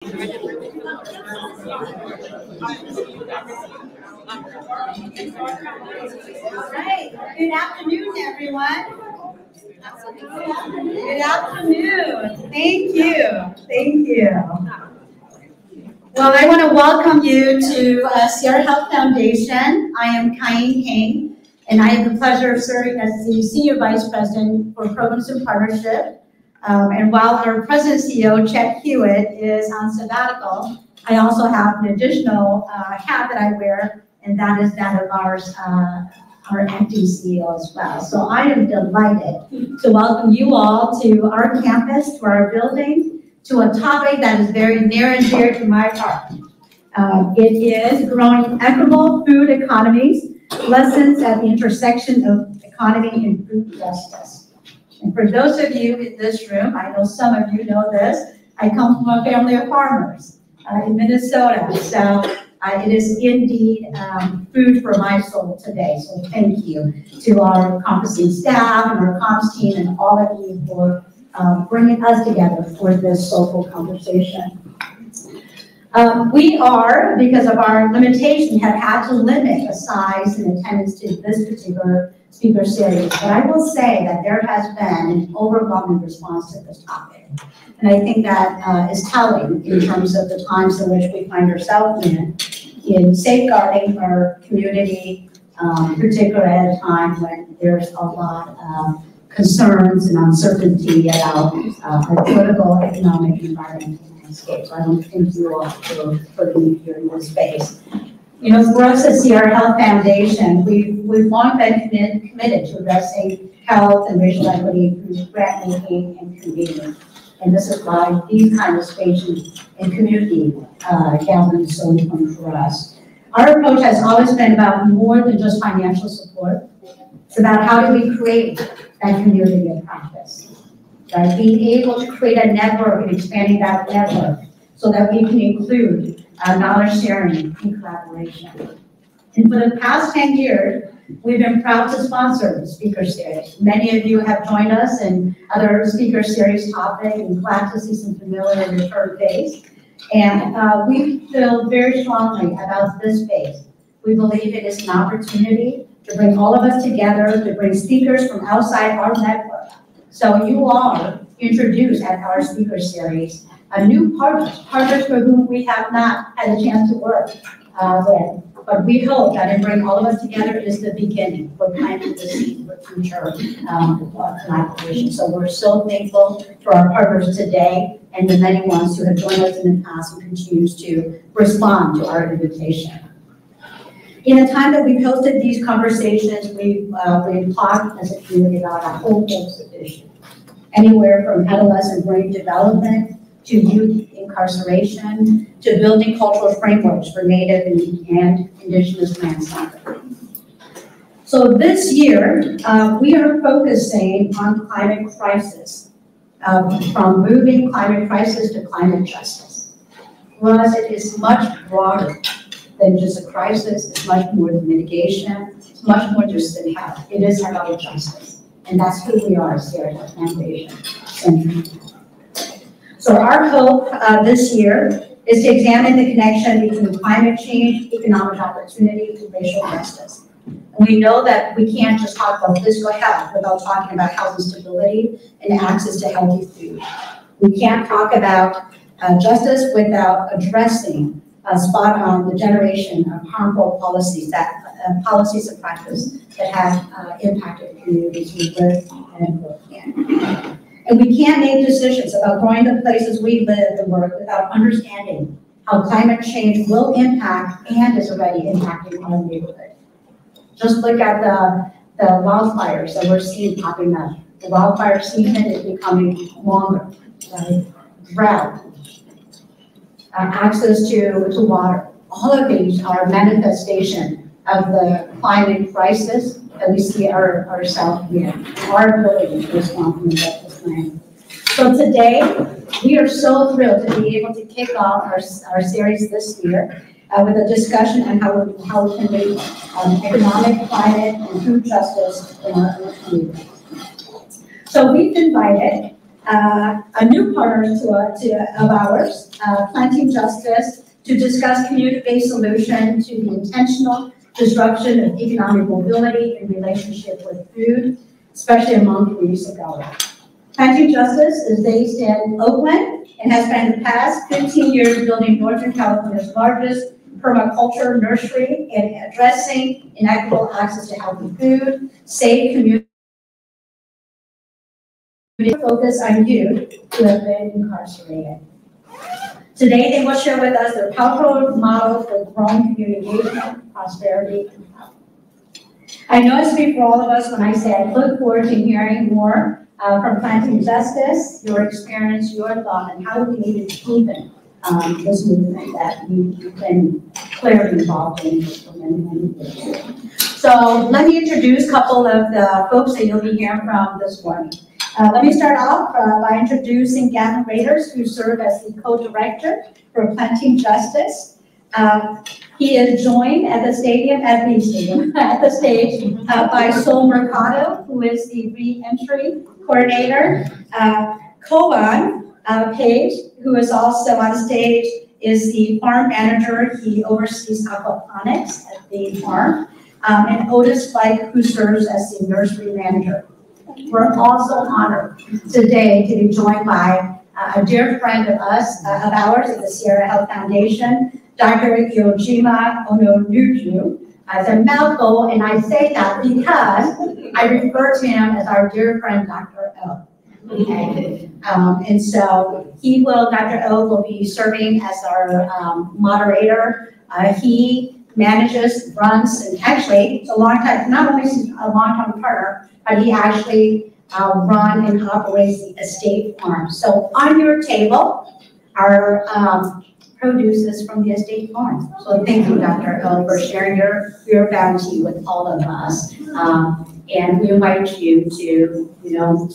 right. Good afternoon, everyone. Good afternoon. Thank you. Thank you. Well, I want to welcome you to Sierra Health Foundation. I am Kyne King, and I have the pleasure of serving as the Senior Vice President for Programs and Partnership. And while our President and CEO, Chet Hewitt, is on sabbatical, I also have an additional hat that I wear, and that is that of our acting CEO as well. So I am delighted to welcome you all to our campus, to our building, to a topic that is very near and dear to my heart. It is growing equitable food economies, lessons at the intersection of economy and food justice. And for those of you in this room, I know some of you know this, I come from a family of farmers in Minnesota. So it is indeed food for my soul today. So thank you to our conferencing staff and our comms team and all of you for bringing us together for this soulful conversation. We are, because of our limitation, have had to limit the size and attendance to this particular speaker series. But I will say that there has been an overwhelming response to this topic. And I think that is telling in terms of the times in which we find ourselves in safeguarding our community, particularly at a time when there's a lot of concerns and uncertainty about our political, economic, and environmental landscape. So I don't thank you all for being here in this space. You know, for us at Sierra Health Foundation, we've long been committed to addressing health and racial equity through grant making and convening. And this is why these kind of spaces and community gatherings is so important for us. Our approach has always been about more than just financial support. It's about how do we create that community of practice, right? Being able to create a network and expanding that network so that we can include knowledge sharing and collaboration. And for the past 10 years, we've been proud to sponsor the speaker series. Many of you have joined us in other speaker series topics and glad to see some familiar return face. And we feel very strongly about this space. We believe it is an opportunity to bring all of us together, to bring speakers from outside our network. So you are introduced at our speaker series, new partners for whom we have not had a chance to work with. But we hope that in bringing all of us together is the beginning. We're planting the seed for future collaboration. So we're so thankful for our partners today and the many ones who have joined us in the past and continues to respond to our invitation. In the time that we've hosted these conversations, we've talked as a community about a whole host of issues, anywhere from adolescent brain development to youth incarceration to building cultural frameworks for Native and Indigenous lands. So this year, we are focusing on climate crisis, from moving climate crisis to climate justice. For us, it is much broader than just a crisis. It's much more than mitigation. It's much more just than health. It is about justice. And that's who we are as Sierra Health Foundation. So our hope this year is to examine the connection between climate change, economic opportunity, and racial justice. And we know that we can't just talk about physical health without talking about health and stability and access to healthy food. We can't talk about justice without addressing spot on the generation of harmful policies policies and practice that have impacted communities we live and work in. And we can't make decisions about growing the places we live and work without understanding how climate change will impact and is already impacting our neighborhood. Just look at the wildfires that we're seeing popping up. The wildfire season is becoming longer, right? Drought, access to water. All of these are a manifestation of the climate crisis that we see ourselves in, our ability to respond from the justice plan. So today, we are so thrilled to be able to kick off our series this year with a discussion on how we can make economic, climate, and food justice in our community. So we've invited a new partner of ours, Planting Justice, to discuss community-based solution to the intentional disruption of economic mobility in relationship with food, especially among communities of color. Planting Justice is based in Oakland and has spent the past 15 years building Northern California's largest permaculture nursery and addressing inequitable access to healthy food, safe community focus on youth who have been incarcerated. Today, they will share with us their powerful model for growing community engagement, prosperity, and health. I know I speak for all of us when I say I look forward to hearing more from Planting Justice, your experience, your thought, and how we need to deepen this movement that you've been clearly involved in for many, many years. So let me introduce a couple of the folks that you'll be hearing from this morning. Let me start off by introducing Gavin Raiders, who served as the co-director for Planting Justice. He is joined at the stage by Sol Mercado, who is the re-entry coordinator. Kovan Page, who is also on stage, is the farm manager. He oversees aquaponics at the farm. And Otis Fike, who serves as the nursery manager. We're also honored today to be joined by a dear friend of ours at the Sierra Health Foundation, Dr. Yojima Ononuju. It's a mouthful, and I say that because I refer to him as our dear friend, Dr. O. Okay. And so Dr. O will be serving as our moderator. He manages, runs, and actually, it's a long time, not only a long-time partner, but he actually runs and operates the estate farm. So on your table are produces from the estate farm. So thank you, Dr. O, for sharing your bounty with all of us. And we invite you to,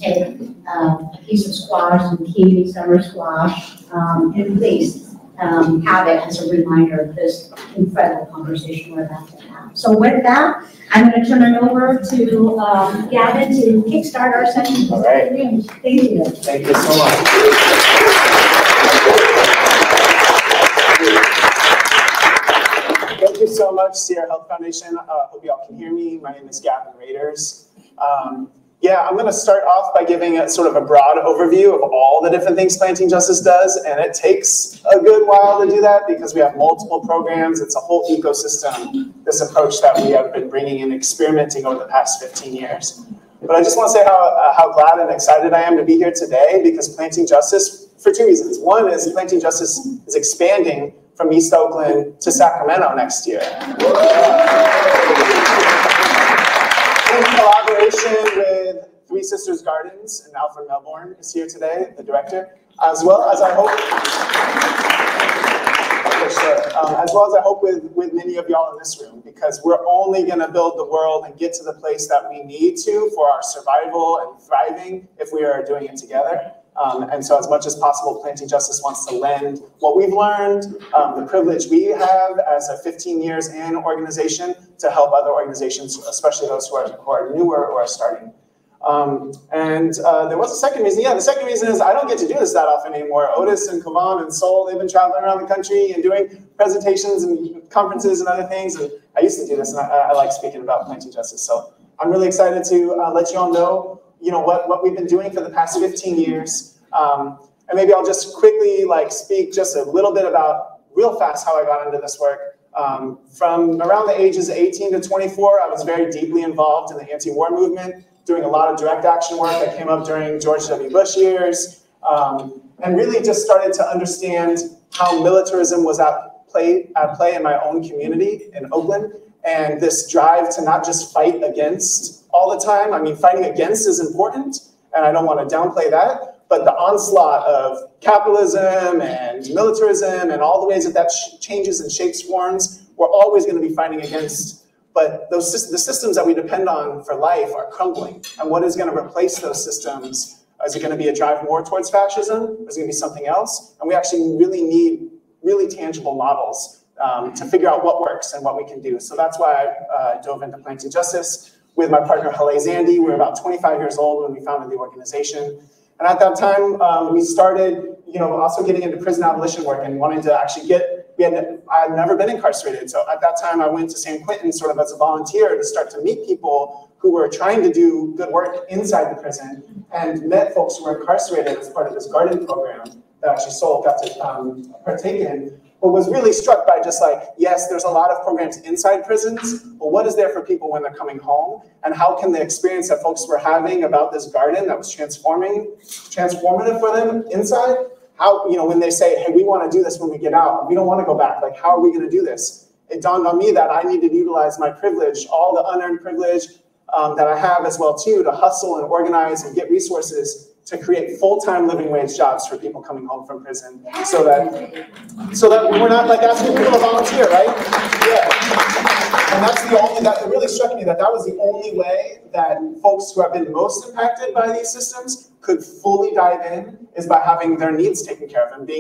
take a piece of squash, some kiwi, summer squash, and please have it as a reminder of this incredible conversation we're about to have. So with that, I'm going to turn it over to Gavin to kickstart our session. All right. Thank you. Thank you so much. Thank you so much, Sierra Health Foundation. Hope you all can hear me. My name is Gavin Raiders. I'm going to start off by giving a sort of a broad overview of all the different things Planting Justice does, and it takes a good while to do that because we have multiple programs. It's a whole ecosystem, this approach that we have been bringing and experimenting over the past 15 years. But I just want to say how glad and excited I am to be here today because Planting Justice, for two reasons. One is Planting Justice is expanding from East Oakland to Sacramento next year. In collaboration with Three Sisters Gardens, and Alfred Melbourne is here today, the director, as well as I hope with many of y'all in this room, because we're only going to build the world and get to the place that we need to for our survival and thriving if we are doing it together. And so as much as possible, Planting Justice wants to lend what we've learned, the privilege we have as a 15 years in organization to help other organizations, especially those who are newer or are starting. There was a second reason. Yeah, the second reason is I don't get to do this that often anymore. Otis and Kavan and Sol, they've been traveling around the country and doing presentations and conferences and other things. And I used to do this, and I like speaking about Planting Justice. So I'm really excited to let you all know what we've been doing for the past 15 years. And maybe I'll just quickly speak just a little bit about, real fast, how I got into this work. From around the ages of 18 to 24, I was very deeply involved in the anti-war movement, doing a lot of direct action work that came up during George W. Bush years, and really just started to understand how militarism was at play in my own community in Oakland, and this drive to not just fight against all the time. I mean, fighting against is important, and I don't want to downplay that, but the onslaught of capitalism and militarism and all the ways that changes and shapes forms, we're always going to be fighting against. But the systems that we depend on for life are crumbling. And what is going to replace those systems? Is it going to be a drive more towards fascism? Or is it going to be something else? And we actually really need really tangible models to figure out what works and what we can do. So that's why I dove into Planting Justice with my partner, Haleh Zandi. We were about 25 years old when we founded the organization. And at that time, we started, also getting into prison abolition work and wanting to actually I had never been incarcerated. So at that time, I went to San Quentin sort of as a volunteer to start to meet people who were trying to do good work inside the prison, and met folks who were incarcerated as part of this garden program that actually Sol got to partake in. But was really struck by just like, yes, there's a lot of programs inside prisons, but what is there for people when they're coming home? And how can the experience that folks were having about this garden that was transformative for them inside, how, when they say, hey, we want to do this when we get out, we don't want to go back, like, how are we going to do this? It dawned on me that I need to utilize my privilege, all the unearned privilege that I have as well too, to hustle and organize and get resources to create full-time living wage jobs for people coming home from prison, so that we're not like asking people to volunteer, right? Yeah. And it really struck me that was the only way that folks who have been most impacted by these systems could fully dive in, is by having their needs taken care of and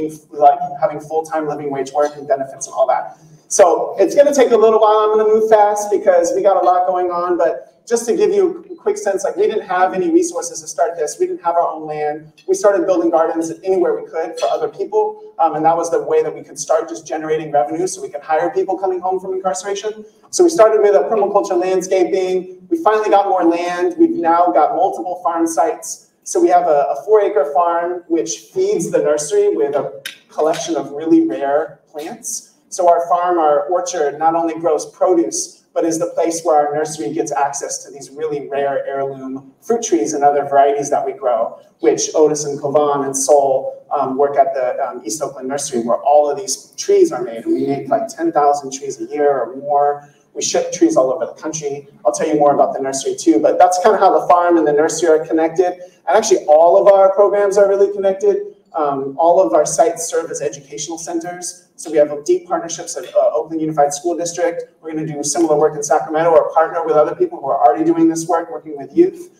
having full-time living wage work and benefits and all that. So it's going to take a little while. I'm going to move fast because we got a lot going on, but just to give you a quick sense, we didn't have any resources to start this. We didn't have our own land. We started building gardens anywhere we could for other people, and that was the way that we could start just generating revenue so we could hire people coming home from incarceration. So we started with a permaculture landscaping. We finally got more land. We've now got multiple farm sites. So we have a 4-acre farm which feeds the nursery with a collection of really rare plants. So our orchard not only grows produce, but is the place where our nursery gets access to these really rare heirloom fruit trees and other varieties that we grow, which Otis and Kovan and Sol work at the East Oakland nursery, where all of these trees are made. We make like 10,000 trees a year or more. We ship trees all over the country. I'll tell you more about the nursery too, but that's kind of how the farm and the nursery are connected. And actually all of our programs are really connected. All of our sites serve as educational centers. So we have deep partnerships at Oakland Unified School District. We're going to do similar work in Sacramento, or partner with other people who are already doing this work, working with youth.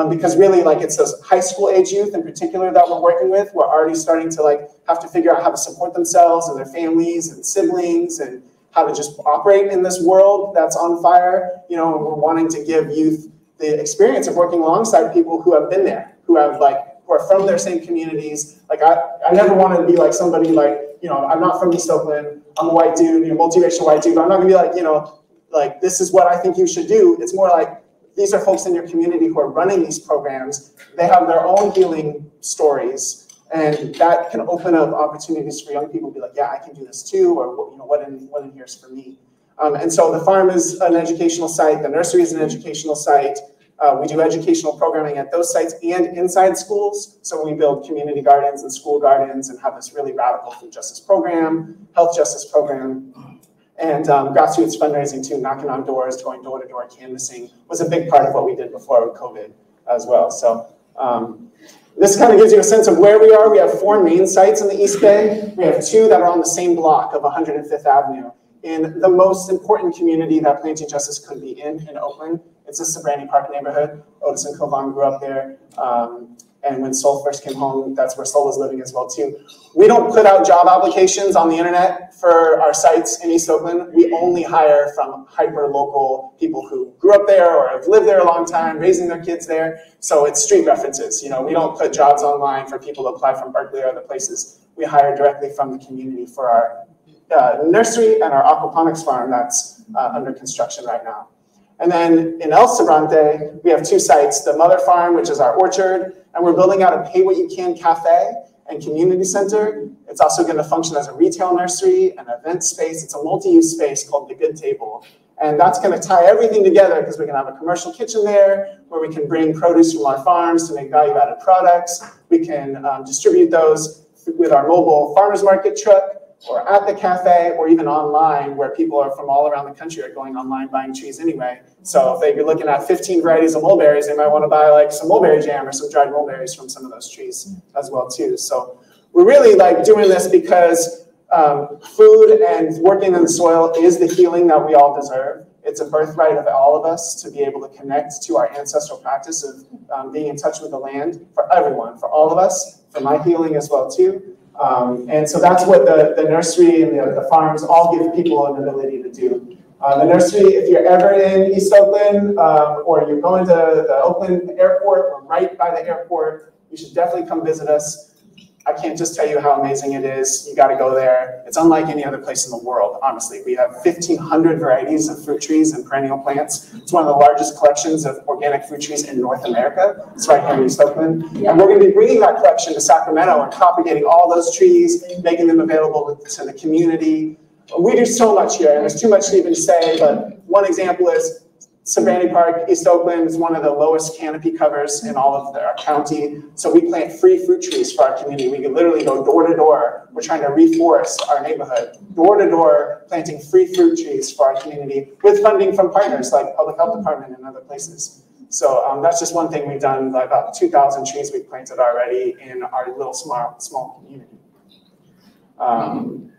Because really, it's those high school age youth in particular that we're working with. We're already starting to have to figure out how to support themselves and their families and siblings, and how to just operate in this world that's on fire. And we're wanting to give youth the experience of working alongside people who have been there, who have who are from their same communities. I never wanted to be somebody I'm not from East Oakland, I'm a white dude, multiracial white dude, but I'm not gonna be this is what I think you should do. It's more these are folks in your community who are running these programs. They have their own healing stories, and that can open up opportunities for young people to be yeah, I can do this too, or what in here's for me. And so the farm is an educational site, the nursery is an educational site. We do educational programming at those sites and inside schools. So we build community gardens and school gardens and have this really radical food justice program, health justice program, and grassroots fundraising too, knocking on doors, going door to door, canvassing was a big part of what we did before with COVID as well. So this kind of gives you a sense of where we are. We have 4 main sites in the East Bay. We have 2 that are on the same block of 105th Avenue in the most important community that planting justice could be in Oakland. It's the Sobrani Park neighborhood. Otis and Kovan grew up there. And when Sol first came home, that's where Sol was living as well too. We don't put out job applications on the internet for our sites in East Oakland. We only hire from hyper-local people who grew up there or have lived there a long time, raising their kids there. So it's street references. We don't put jobs online for people to apply from Berkeley or other places. We hire directly from the community for our nursery and our aquaponics farm that's under construction right now. And then in El Sobrante, we have 2 sites, the mother farm, which is our orchard, and we're building out a pay-what-you-can cafe and community center. It's also going to function as a retail nursery, an event space. It's a multi-use space called the Good Table. And that's going to tie everything together because we can have a commercial kitchen there where we can bring produce from our farms to make value-added products. We can distribute those with our mobile farmers market truck, or at the cafe, or even online, where people are from all around the country are going online buying trees anyway. So if they're looking at 15 varieties of mulberries, they might want to buy some mulberry jam or some dried mulberries from some of those trees as well too. So we're really doing this because food and working in the soil is the healing that we all deserve. It's a birthright of all of us to be able to connect to our ancestral practice of being in touch with the land, for everyone, for all of us, for my healing as well too. And so that's what the nursery and the farms all give people an ability to do. The nursery, if you're ever in East Oakland or you're going to the Oakland airport or right by the airport, you You should definitely come visit us. I can't just tell you how amazing it is. You got to go there. It's unlike any other place in the world, honestly. We have 1,500 varieties of fruit trees and perennial plants. It's one of the largest collections of organic fruit trees in North America. It's right here in East Oakland. And we're going to be bringing that collection to Sacramento and propagating all those trees, making them available to the community. We do so much here, and there's too much to even say, but one example is Sacramento Park, East Oakland is one of the lowest canopy covers in all of our county. So we plant free fruit trees for our community. We can literally go door to door. We're trying to reforest our neighborhood, door to door, planting free fruit trees for our community with funding from partners like Public Health Department and other places. So that's just one thing we've done. About 2,000 trees we've planted already in our little small community. I'm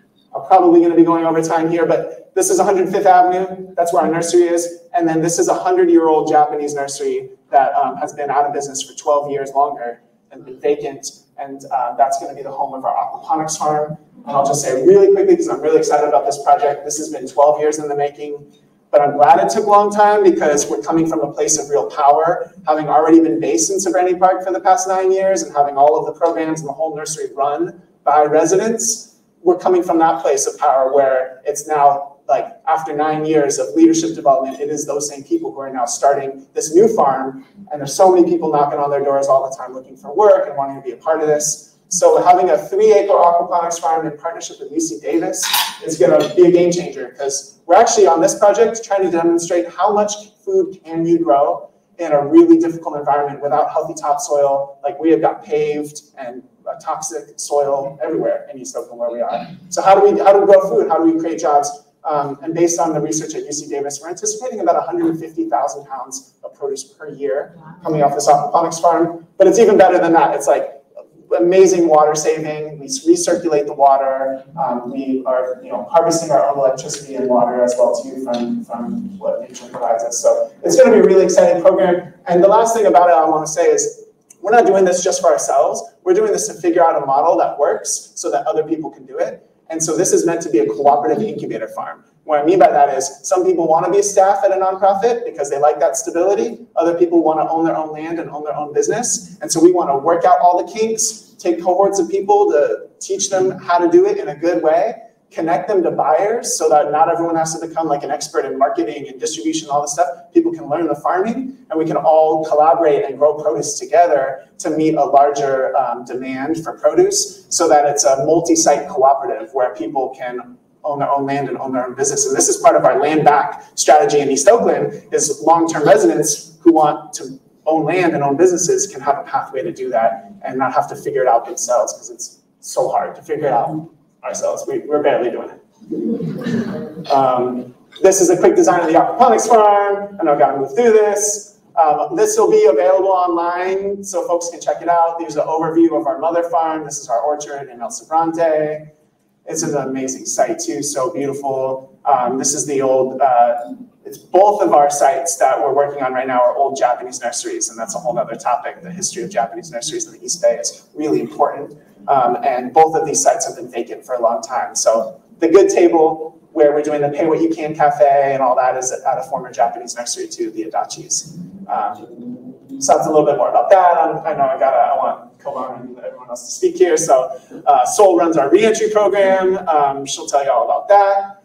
probably going to be going over time here, but this is 105th Avenue. That's where our nursery is. And then this is a 100-year-old Japanese nursery that has been out of business for 12 years longer and been vacant. And that's going to be the home of our aquaponics farm. And I'll just say really quickly, because I'm really excited about this project. This has been 12 years in the making. But I'm glad it took a long time because we're coming from a place of real power, having already been based in Sacramento Park for the past 9 years and having all of the programs and the whole nursery run by residents. We're coming from that place of power where it's now, like, after 9 years of leadership development, it is those same people who are now starting this new farm. And there's so many people knocking on their doors all the time looking for work and wanting to be a part of this. So having a 3-acre aquaponics farm in partnership with UC Davis is going to be a game changer because we're actually on this project trying to demonstrate how much food can you grow in a really difficult environment without healthy topsoil. Like, we have got paved and toxic soil everywhere in East Oakland where we are. So how do we grow food? How do we create jobs? And based on the research at UC Davis, we're anticipating about 150,000 pounds of produce per year coming off this aquaponics farm. But it's even better than that. It's like amazing water saving. We recirculate the water. We are, harvesting our own electricity and water as well too from what nature provides us. So it's going to be a really exciting program. And the last thing about it I want to say is we're not doing this just for ourselves. We're doing this to figure out a model that works so that other people can do it. And so this is meant to be a cooperative incubator farm. What I mean by that is some people want to be a staff at a nonprofit because they like that stability. Other people want to own their own land and own their own business. And so we want to work out all the kinks, take cohorts of people to teach them how to do it in a good way, connect them to buyers so that not everyone has to become like an expert in marketing and distribution, all this stuff. People can learn the farming and we can all collaborate and grow produce together to meet a larger demand for produce so that it's a multi-site cooperative where people can own their own land and own their own business. And this is part of our land back strategy in East Oakland is long-term residents who want to own land and own businesses can have a pathway to do that and not have to figure it out themselves because it's so hard to figure it out ourselves. We're barely doing it. This is a quick design of the aquaponics farm, and I've got to move through this. This will be available online, so folks can check it out. There's an overview of our mother farm. This is our orchard in El Sobrante. It's an amazing site too, so beautiful. This is the old, it's both of our sites that we're working on right now are old Japanese nurseries, and that's a whole other topic. The history of Japanese nurseries in the East Bay is really important. And both of these sites have been vacant for a long time. So the Good Table, where we're doing the Pay What You Can Cafe and all that, is at a former Japanese nursery too, the Adachi's. So that's a little bit more about that. I know I want Koban and everyone else to speak here. So Sol runs our reentry program. She'll tell you all about that.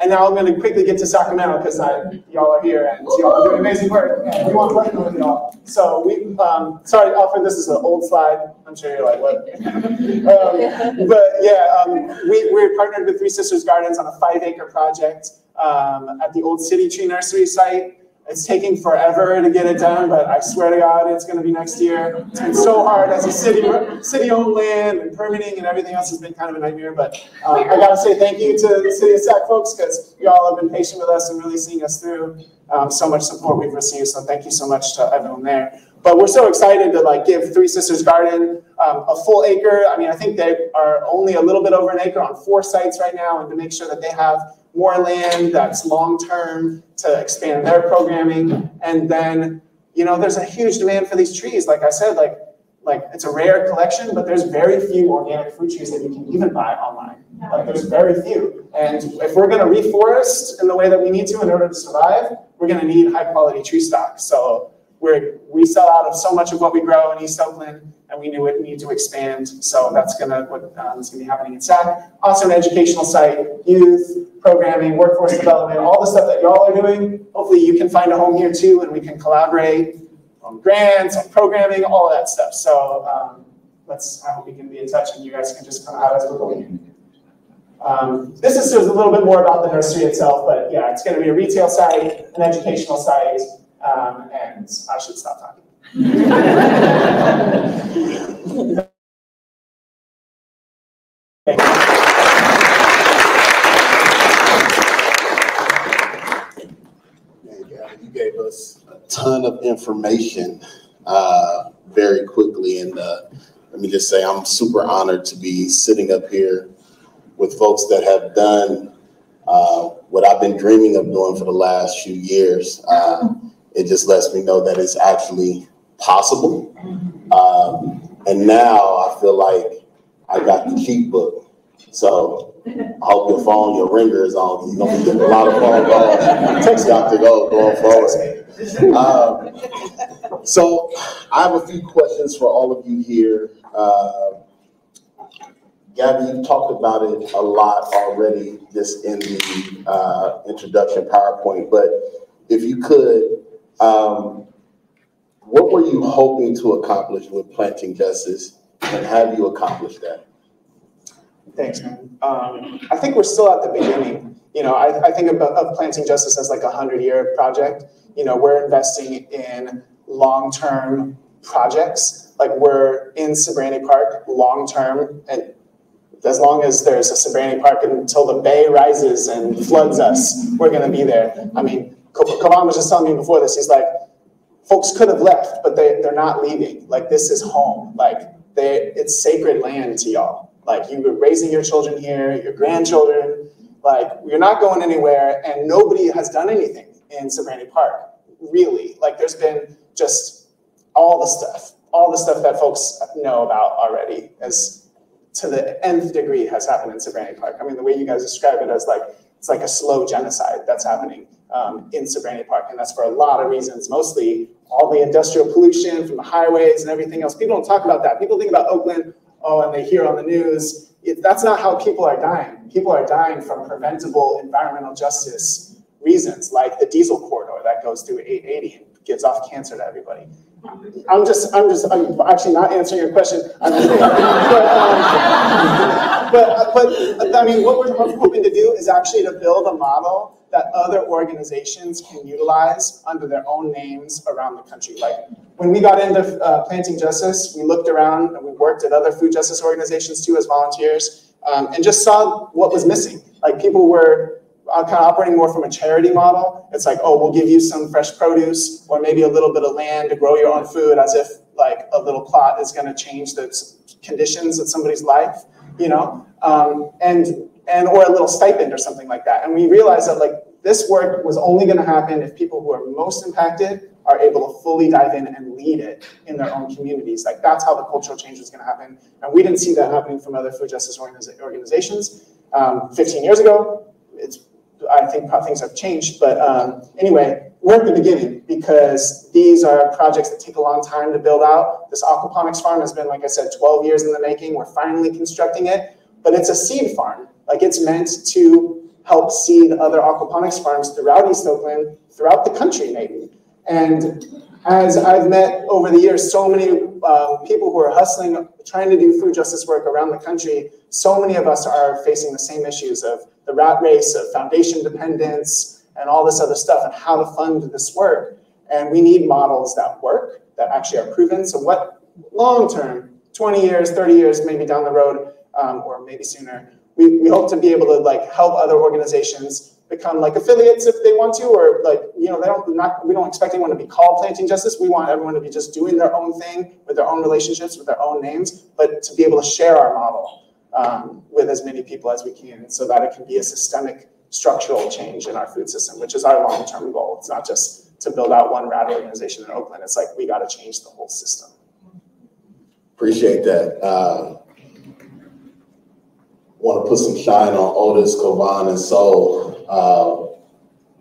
And now I'm going to quickly get to Sacramento because y'all are here and y'all are doing amazing work. And we want to work with y'all. So sorry, Alfred, this is an old slide. I'm sure you're like, what? But yeah, we're partnered with Three Sisters Gardens on a 5-acre project at the old City Tree Nursery site. It's taking forever to get it done, but I swear to God, it's going to be next year. It's been so hard as a city-owned land, and permitting and everything else has been kind of a nightmare. But I got to say thank you to the City of Sac folks because y'all have been patient with us and really seeing us through. So much support we've received, so thank you so much to everyone there. But we're so excited to give Three Sisters Garden a full acre. I mean, I think they are only a little bit over an acre on 4 sites right now, and to make sure that they have more land that's long-term to expand their programming. And then, there's a huge demand for these trees. Like I said, like it's a rare collection, but there's very few organic fruit trees that you can even buy online. Like there's very few. And if we're going to reforest in the way that we need to in order to survive, we're going to need high-quality tree stock. So we sell out of so much of what we grow in East Oakland, and we knew it needed to expand. So that's gonna be happening in SAC. Also an educational site, youth programming, workforce development, all the stuff that y'all are doing. Hopefully you can find a home here too, and we can collaborate on grants, on programming, all of that stuff. So I hope we can be in touch, and you guys can just come out as we're going. This is just a little bit more about the nursery itself, but yeah, it's going to be a retail site, an educational site, and I should stop talking. You gave us a ton of information very quickly, and let me just say I'm super honored to be sitting up here with folks that have done what I've been dreaming of doing for the last few years. It just lets me know that it's actually possible. And now I feel like I got the cheat book. So I hope your phone, your ringer is on. You're gonna be getting a lot of phone calls. Text out to go going forward. So I have a few questions for all of you here. Gabby, you talked about it a lot already just in the introduction PowerPoint, but if you could, what were you hoping to accomplish with Planting Justice, and have you accomplished that? Thanks, man. I think we're still at the beginning. You know, I think of Planting Justice as like a 100-year project. You know, we're investing in long-term projects. Like we're in Sabrani Park long-term, and as long as there's a Sabrani Park until the bay rises and floods us, we're gonna be there. I mean, Kavan was just telling me before this, he's like, folks could have left, but they're not leaving. Like this is home. Like it's sacred land to y'all. Like you were raising your children here, your grandchildren, like you're not going anywhere, and nobody has done anything in Sabrani Park, really. Like there's been just all the stuff that folks know about already as to the nth degree has happened in Sabrani Park. I mean, the way you guys describe it as like, it's like a slow genocide that's happening in Sabrani Park. And that's for a lot of reasons, mostly all the industrial pollution from the highways and everything else. People don't talk about that. People think about Oakland, oh, and they hear on the news. That's not how people are dying. People are dying from preventable environmental justice reasons, like the diesel corridor that goes through 880 and gives off cancer to everybody. I'm actually not answering your question. But I mean, what we're hoping to do is actually to build a model that other organizations can utilize under their own names around the country. Like when we got into Planting Justice, we looked around and we worked at other food justice organizations too as volunteers, and just saw what was missing. Like people were kind of operating more from a charity model. It's like, oh, we'll give you some fresh produce or maybe a little bit of land to grow your own food, as if like a little plot is going to change the conditions of somebody's life, you know, and or a little stipend or something like that. And we realized that like this work was only going to happen if people who are most impacted are able to fully dive in and lead it in their own communities. Like that's how the cultural change was going to happen. And we didn't see that happening from other food justice organizations 15 years ago. I think things have changed, but anyway, we're at the beginning because these are projects that take a long time to build out. This aquaponics farm has been, like I said, 12 years in the making. We're finally constructing it, but it's a seed farm. Like it's meant to help seed other aquaponics farms throughout East Oakland, throughout the country maybe. And as I've met over the years, so many people who are hustling, trying to do food justice work around the country, so many of us are facing the same issues of the rat race, of foundation dependence, and all this other stuff, and how to fund this work. And we need models that work, that actually are proven. So what long-term, 20 years, 30 years, maybe down the road, or maybe sooner, we hope to be able to like help other organizations become like affiliates if they want to, or like, you know, we don't expect anyone to be called Planting Justice. We want everyone to be just doing their own thing with their own relationships, with their own names, but to be able to share our model with as many people as we can, so that it can be a systemic structural change in our food system, which is our long-term goal. It's not just to build out one rad organization in Oakland. It's like, we got to change the whole system. Appreciate that. Want to put some shine on Otis, Kavan, and Soul.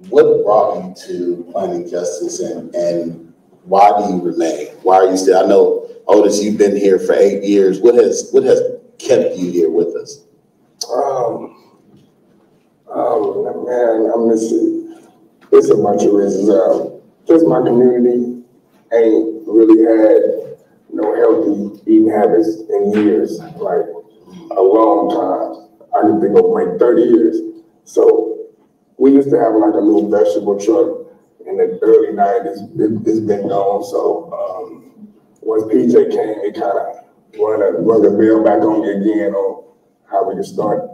What brought you to Planting Justice, and why do you remain? Why are you still? I know, Otis, you've been here for 8 years. What has kept you here with us? Man, I'm missing. It's a bunch of reasons. Just my community ain't really had no healthy eating habits in years, like a long time. I can think of like 30 years. So we used to have like a little vegetable truck in the early 90s. It's been gone. So once PJ came, it kind of run the bell back on me again on how we can start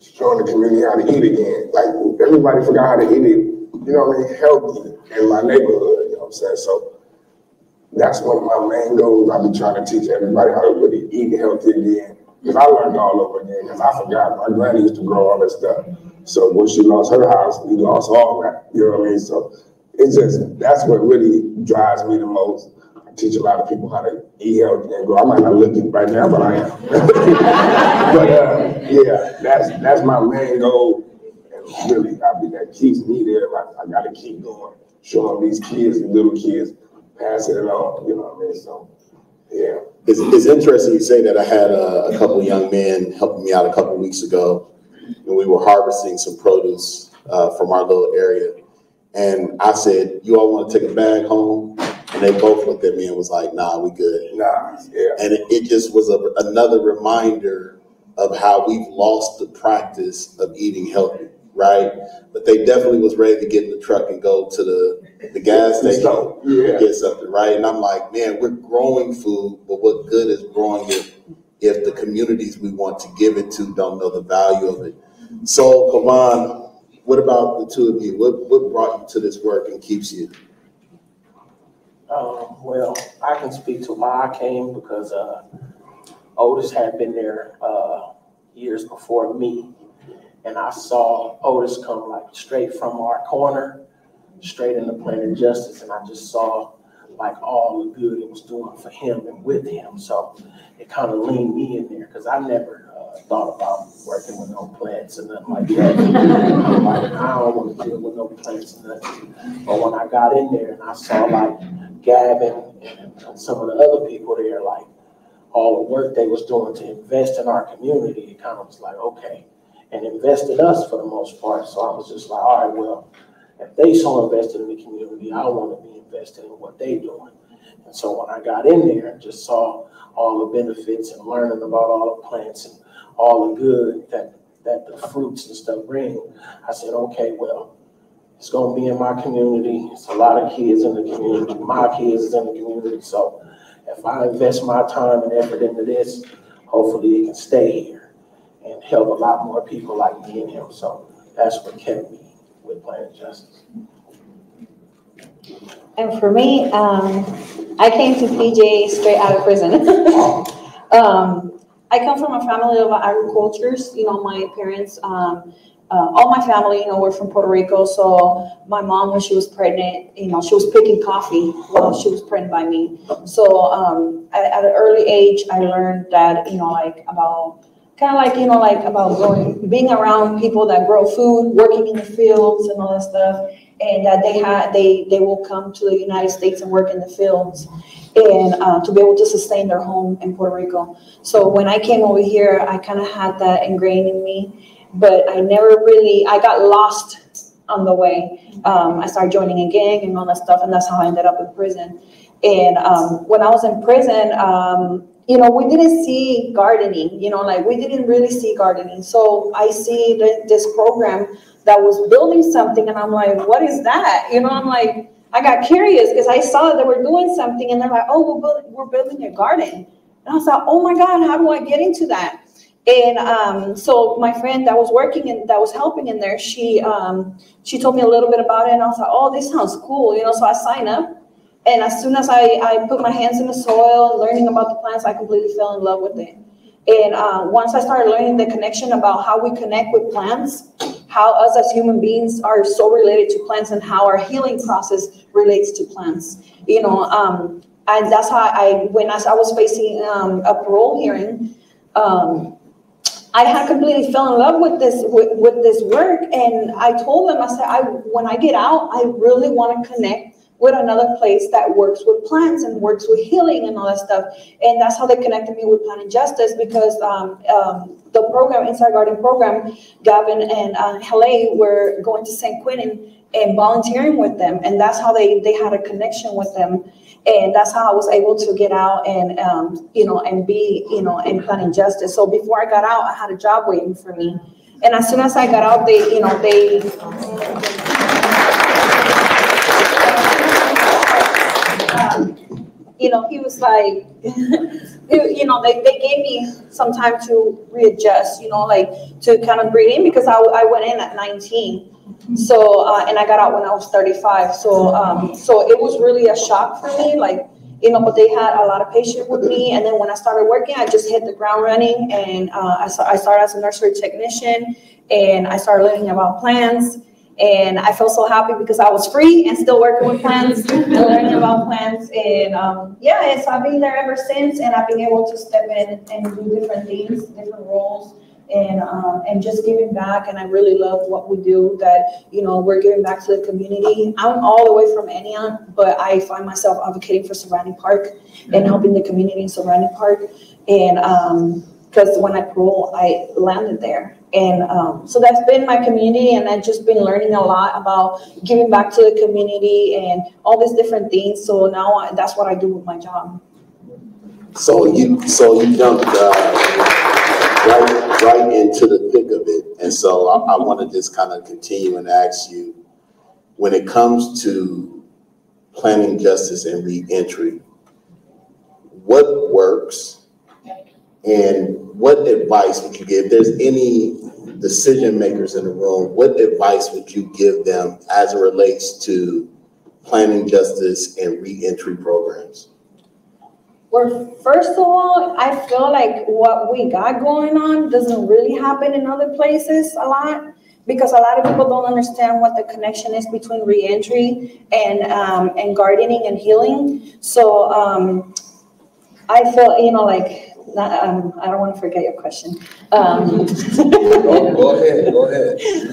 showing the community how to eat again. Like everybody forgot how to eat it, you know what I mean, healthy in my neighborhood, you know what I'm saying? So that's one of my main goals. I've been trying to teach everybody how to really eat healthy again. Because I learned all over again, because I forgot. My granny used to grow all that stuff. So when she lost her house, we lost all that, you know what I mean? So it's just, that's what really drives me the most. I teach a lot of people how to eat healthy and grow. I might not look it right now, but I am. But yeah, that's my main goal. And really, that keeps me there. Like, I got to keep going, showing these kids and little kids, passing it on, you know what I mean? So, yeah. It's interesting you say that. I had a couple of young men helping me out a couple of weeks ago, and we were harvesting some produce from our little area. And I said, "You all want to take a bag home?" And they both looked at me and was like, "Nah, we good." Nah, yeah. And it just was another reminder of how we've lost the practice of eating healthy, right? But they definitely was ready to get in the truck and go to the gas station and get something, right? And I'm like, man, we're growing food, but what good is growing it if the communities we want to give it to don't know the value of it? So, Kavan, what about the two of you? What brought you to this work and keeps you? Well, I can speak to why I came because Otis had been there years before me, and I saw Otis come like straight from our corner, straight into Planet Justice, and I just saw like all the good it was doing for him and with him. So it kind of leaned me in there because I never thought about working with no plants and nothing like that. Like, I don't want to deal with no plants and nothing. But when I got in there and I saw like Gavin and some of the other people there, like all the work they was doing to invest in our community, it kind of was like, okay, and invested us for the most part. So I was just like, all right, well, if they so invested in the community, I want to be invested in what they doing. And so when I got in there and just saw all the benefits and learning about all the plants and all the good that the fruits and stuff bring, I said, okay, well, it's going to be in my community. It's a lot of kids in the community. My kids is in the community. So if I invest my time and effort into this, hopefully it can stay here and help a lot more people like me and him. So that's what kept me with Planet Justice. And for me, I came to PJ straight out of prison. I come from a family of agricultures. You know, my parents, all my family, you know, were from Puerto Rico. So my mom, when she was pregnant, you know, she was picking coffee while she was pregnant by me. So at an early age, I learned that, you know, like about kind of like, you know, like about being around people that grow food, working in the fields and all that stuff. And that they will come to the United States and work in the fields and to be able to sustain their home in Puerto Rico. So when I came over here, I kind of had that ingrained in me, but I got lost on the way. I started joining a gang and all that stuff, and that's how I ended up in prison. And when I was in prison, you know, we didn't see gardening, you know, like we didn't really see gardening. So I see this program that was building something, and I'm like, what is that? You know, I'm like, I got curious because I saw that they were doing something, and they're like, oh, we're building a garden. And I was like, oh my God, how do I get into that? And so my friend that was that was helping in there, she told me a little bit about it, and I was like, oh, this sounds cool, you know. So I signed up, and as soon as I put my hands in the soil, learning about the plants, I completely fell in love with it. And once I started learning the connection about how we connect with plants, how us as human beings are so related to plants, and how our healing process relates to plants, you know, and that's how when I was facing a parole hearing, I had completely fell in love with this work, and I told them, I said, when I get out, I really want to connect with another place that works with plants and works with healing and all that stuff. And that's how they connected me with Planet Justice, because the program, Inside Garden program, Gavin and Hele were going to St. Quentin and volunteering with them. And that's how they had a connection with them. And that's how I was able to get out and, and be, in Planet Justice. So before I got out, I had a job waiting for me. And as soon as I got out, he was like, they gave me some time to readjust, to kind of breathe in, because I went in at 19. So, and I got out when I was 35. So it was really a shock for me, but they had a lot of patience with me. And then when I started working, I just hit the ground running, and I started as a nursery technician, and I started learning about plants. And I felt so happy because I was free and still working with plants and learning about plants. And so I've been there ever since, and I've been able to step in and do different things, different roles, and just giving back. And I really love what we do, that, we're giving back to the community. I'm all the way from Antioch, but I find myself advocating for Surrounding Park and helping the community in Surrounding Park. And because when I paroled, I landed there. And so that's been my community, and I've just been learning a lot about giving back to the community and all these different things. So now that's what I do with my job. So you jumped right into the thick of it. And so I want to just kind of continue and ask you, when it comes to planning justice and reentry, what works? And what advice would you give? If there's any decision makers in the room, what advice would you give them as it relates to planning justice and reentry programs? Well, first of all, I feel like what we got going on doesn't really happen in other places a lot, because a lot of people don't understand what the connection is between reentry and gardening and healing. So I feel, I don't want to forget your question. Go ahead.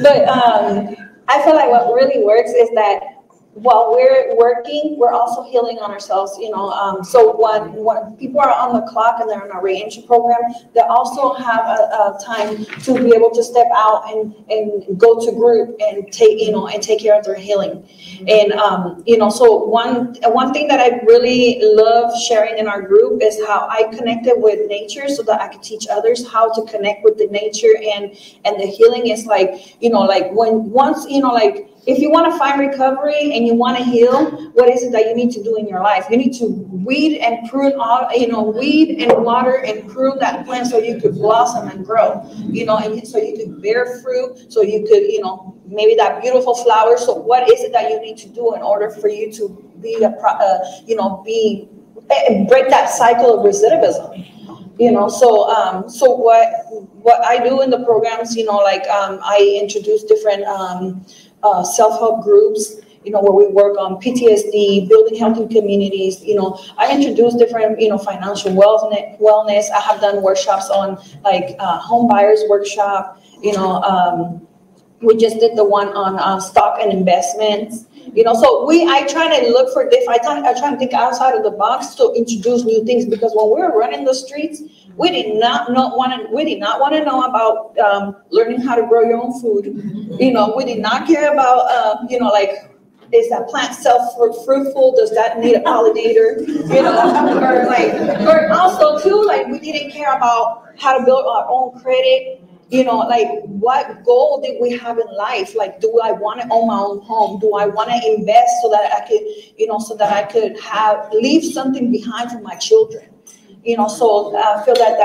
But I feel like what really works is that while we're working, we're also healing on ourselves, So when people are on the clock and they're in a reentry program, they also have a time to be able to step out and go to group and take care of their healing. And, so one thing that I really love sharing in our group is how I connected with nature so that I could teach others how to connect with the nature, and the healing is if you want to find recovery and you want to heal, what is it that you need to do in your life? You need to weed and prune weed and water and prune that plant so you could blossom and grow, and so you could bear fruit, so you could, maybe that beautiful flower. So what is it that you need to do in order for you to be break that cycle of recidivism? So what I do in the programs, I introduce different self-help groups, where we work on PTSD, building healthy communities. I introduce different, financial wellness. I have done workshops on home buyers workshop. We just did the one on stock and investments. So I try to look for I try to think outside of the box to introduce new things, because when we were running the streets, we did not want to know about learning how to grow your own food. We did not care about is that plant self-fruitful? Does that need a pollinator? Or also too, we didn't care about how to build our own credit. What goal did we have in life? Do I want to own my own home? Do I want to invest so that I could, leave something behind for my children? So I feel that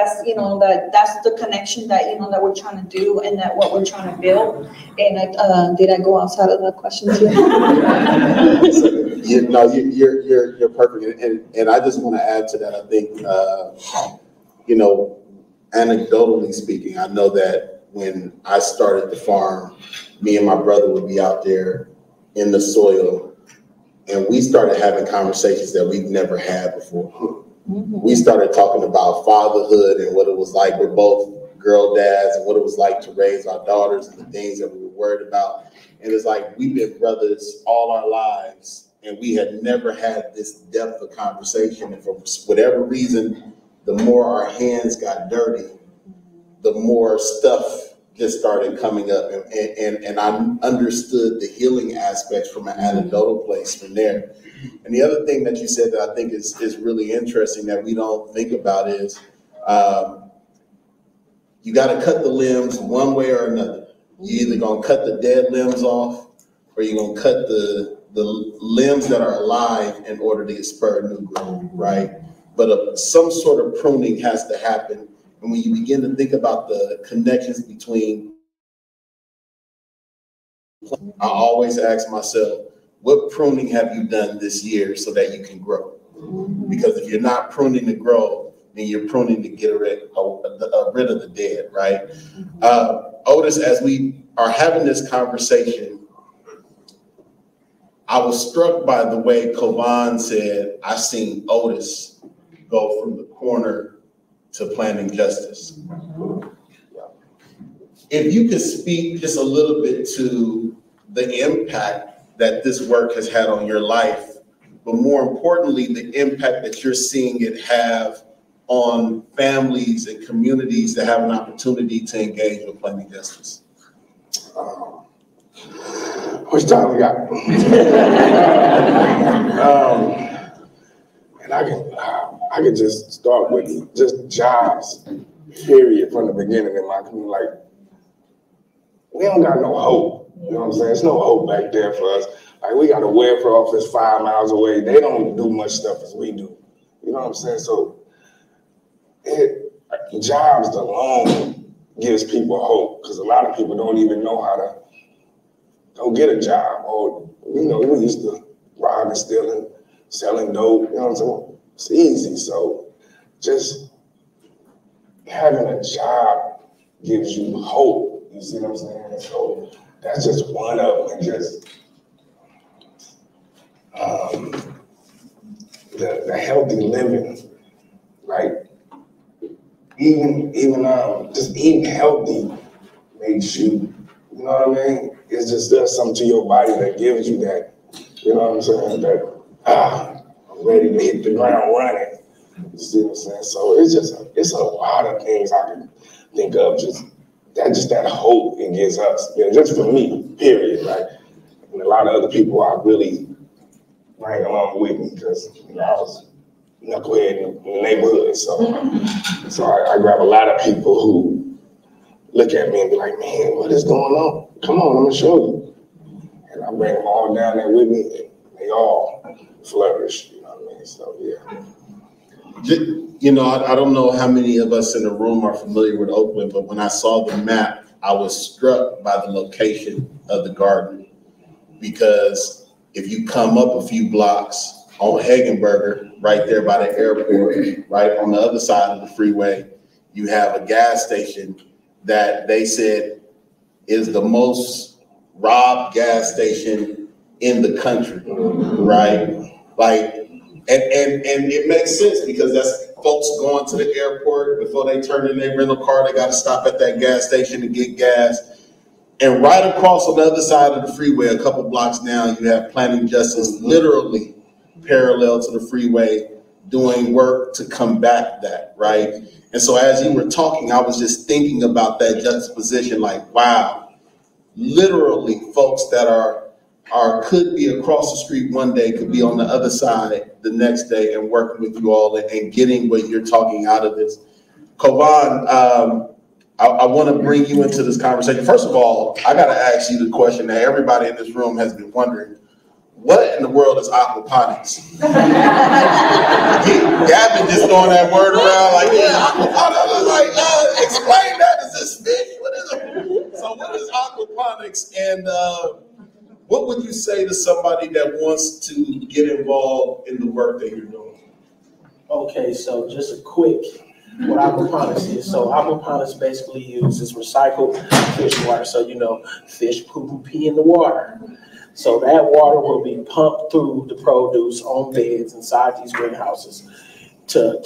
that's the connection that we're trying to do, and that what we're trying to build. And did I go outside of the questions here? You're perfect. And I just want to add to that. I think, anecdotally speaking, I know that when I started the farm, me and my brother would be out there in the soil, and we started having conversations that we've never had before. We started talking about fatherhood and what it was like. We're both girl dads, and what it was like to raise our daughters and the things that we were worried about. And it's like we've been brothers all our lives, and we had never had this depth of conversation. And for whatever reason, the more our hands got dirty, the more stuff just started coming up. And I understood the healing aspects from an anecdotal place from there. And the other thing that you said that I think is really interesting that we don't think about is you got to cut the limbs one way or another. You're either going to cut the dead limbs off, or you're going to cut the limbs that are alive in order to spur new growth, right? But some sort of pruning has to happen. And when you begin to think about the connections between, I always ask myself, what pruning have you done this year so that you can grow? Because if you're not pruning to grow, then you're pruning to get rid of the dead, right? Otis, as we are having this conversation, I was struck by the way Kovan said, I seen Otis go from the corner to planning justice. If you could speak just a little bit to the impact that this work has had on your life, but more importantly, the impact that you're seeing it have on families and communities that have an opportunity to engage with planning justice. Which time we got? And I can just start with just jobs, period, from the beginning in my community. Like, we don't got no hope. You know what I'm saying? There's no hope back there for us. Like, we got a welfare office 5 miles away. They don't do much stuff as we do. You know what I'm saying? So, jobs alone gives people hope, because a lot of people don't even know how to go get a job. Or, you know, we used to robbing, stealing, selling dope. You know what I'm saying? It's easy. So, just having a job gives you hope. You see what I'm saying? So that's just one of them. And just the healthy living, like even just eating healthy makes you, you know what I mean? It's just there's something to your body that gives you that, you know what I'm saying? That I'm ready to hit the ground running. You see what I'm saying? So it's a lot of things I can think of. Just that hope it gives us. You know, just for me, period. Right? And a lot of other people I really bring along with me, because you know, I was knucklehead in the neighborhood. So I grab a lot of people who look at me and be like, man, what is going on? Come on, I'm gonna show you. And I bring them all down there with me, and they all flourish. You know what I mean? So yeah. You know, I don't know how many of us in the room are familiar with Oakland, but when I saw the map, I was struck by the location of the garden. Because if you come up a few blocks on Hagenberger, right there by the airport, right on the other side of the freeway, you have a gas station that they said is the most robbed gas station in the country, right? Like, and it makes sense, because that's folks going to the airport before they turn in their rental car. They got to stop at that gas station to get gas. And right across on the other side of the freeway, a couple blocks down, you have Planning Justice, literally parallel to the freeway, doing work to combat that, right? And so as you were talking, I was just thinking about that juxtaposition, like, wow, literally folks that could be across the street one day, could be on the other side the next day, and working with you all and getting what you're talking out of this. Kovan, I want to bring you into this conversation. First of all, I got to ask you the question that everybody in this room has been wondering. What in the world is aquaponics? Gavin just throwing that word around like, yeah, aquaponics. I was like, explain that. Is this fish? What is it? So what is aquaponics? And what would you say to somebody that wants to get involved in the work that you're doing? Okay, so just a quick, what aquaponics is. So aquaponics basically uses recycled fish water. So, you know, fish pee in the water. So that water will be pumped through the produce on beds inside these greenhouses to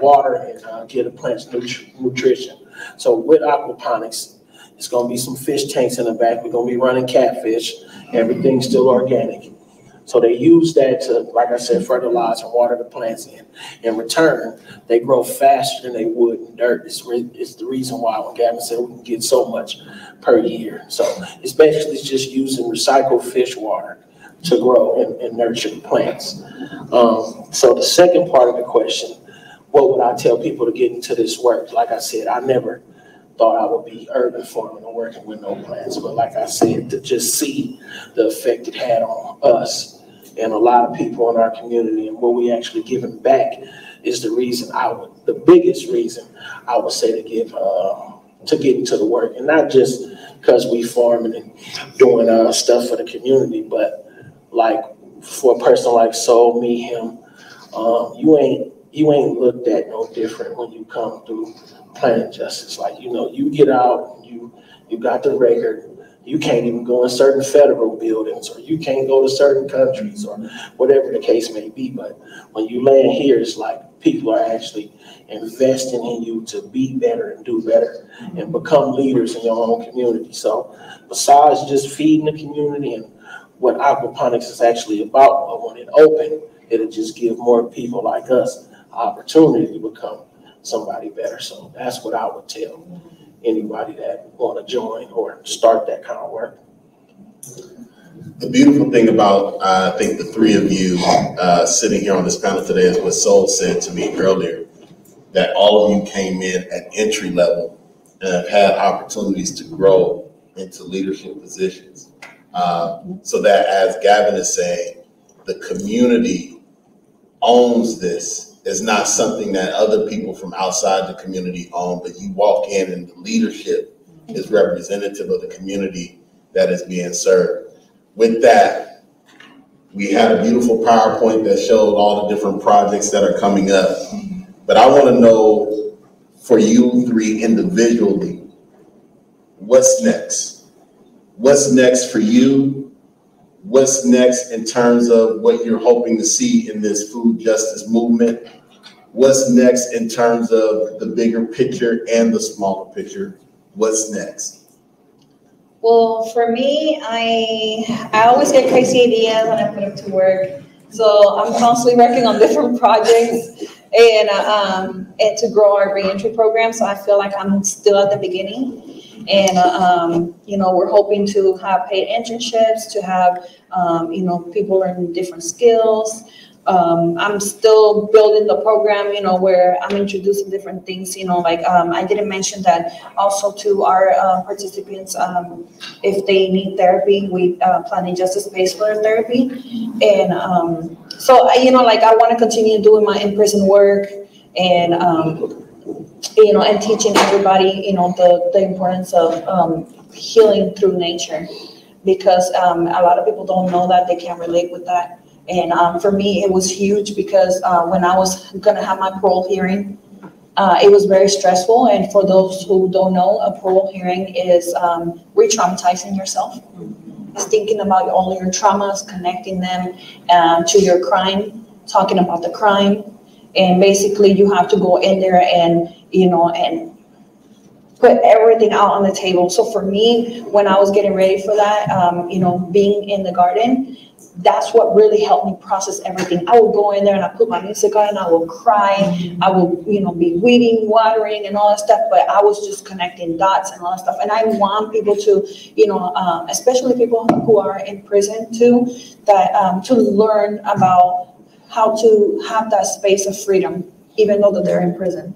water and get a plant's nutrition. So with aquaponics, it's going to be some fish tanks in the back. We're going to be running catfish. Everything's still organic. So they use that to, like I said, fertilize and water the plants in. In return, they grow faster than they would in dirt. It's the reason why when Gavin said we can get so much per year. So it's basically just using recycled fish water to grow and nurture the plants. So the second part of the question, what would I tell people to get into this work? Like I said, I never thought I would be urban farming and working with no plants. But like I said, to just see the effect it had on us and a lot of people in our community and what we actually giving back is the biggest reason I would say to get into the work. And not just because we farming and doing stuff for the community, but like for a person like Soul, me, him, you ain't looked at no different when you come through planning justice. Like, you get out, you got the record, you can't even go in certain federal buildings, or you can't go to certain countries, or whatever the case may be. But when you land here, it's like people are actually investing in you to be better and do better and become leaders in your own community. So besides just feeding the community and what aquaponics is actually about, but when it opened, it'll just give more people like us opportunity to become somebody better. So that's what I would tell anybody that want to join or start that kind of work. The beautiful thing about, I think, the three of you sitting here on this panel today is what Soul said to me earlier, that all of you came in at entry level and have had opportunities to grow into leadership positions. So that, as Gavin is saying, the community owns this. It's not something that other people from outside the community own, but you walk in and the leadership is representative of the community that is being served. With that, we had a beautiful PowerPoint that showed all the different projects that are coming up. But I want to know, for you three individually, what's next? What's next for you? What's next in terms of what you're hoping to see in this food justice movement? What's next in terms of the bigger picture and the smaller picture? What's next? Well, for me, I always get crazy ideas when I put them to work. So I'm constantly working on different projects and to grow our reentry program. So I feel like I'm still at the beginning. And, we're hoping to have paid internships, to have, people learn different skills. I'm still building the program, where I'm introducing different things, I didn't mention that also to our participants, if they need therapy, we Planning Justice pays for their therapy. And so, I want to continue doing my in-prison work and, and teaching everybody, the importance of healing through nature, because a lot of people don't know that, they can't relate with that. And for me, it was huge because when I was going to have my parole hearing, it was very stressful. And for those who don't know, a parole hearing is re-traumatizing yourself. It's thinking about all your traumas, connecting them to your crime, talking about the crime. And basically, you have to go in there and, and put everything out on the table. So for me, when I was getting ready for that, being in the garden, that's what really helped me process everything. I would go in there and I put my music on and I will cry. I will, be weeding, watering and all that stuff, but I was just connecting dots and all that stuff. And I want people to, especially people who are in prison too, that to learn about how to have that space of freedom, even though that they're in prison.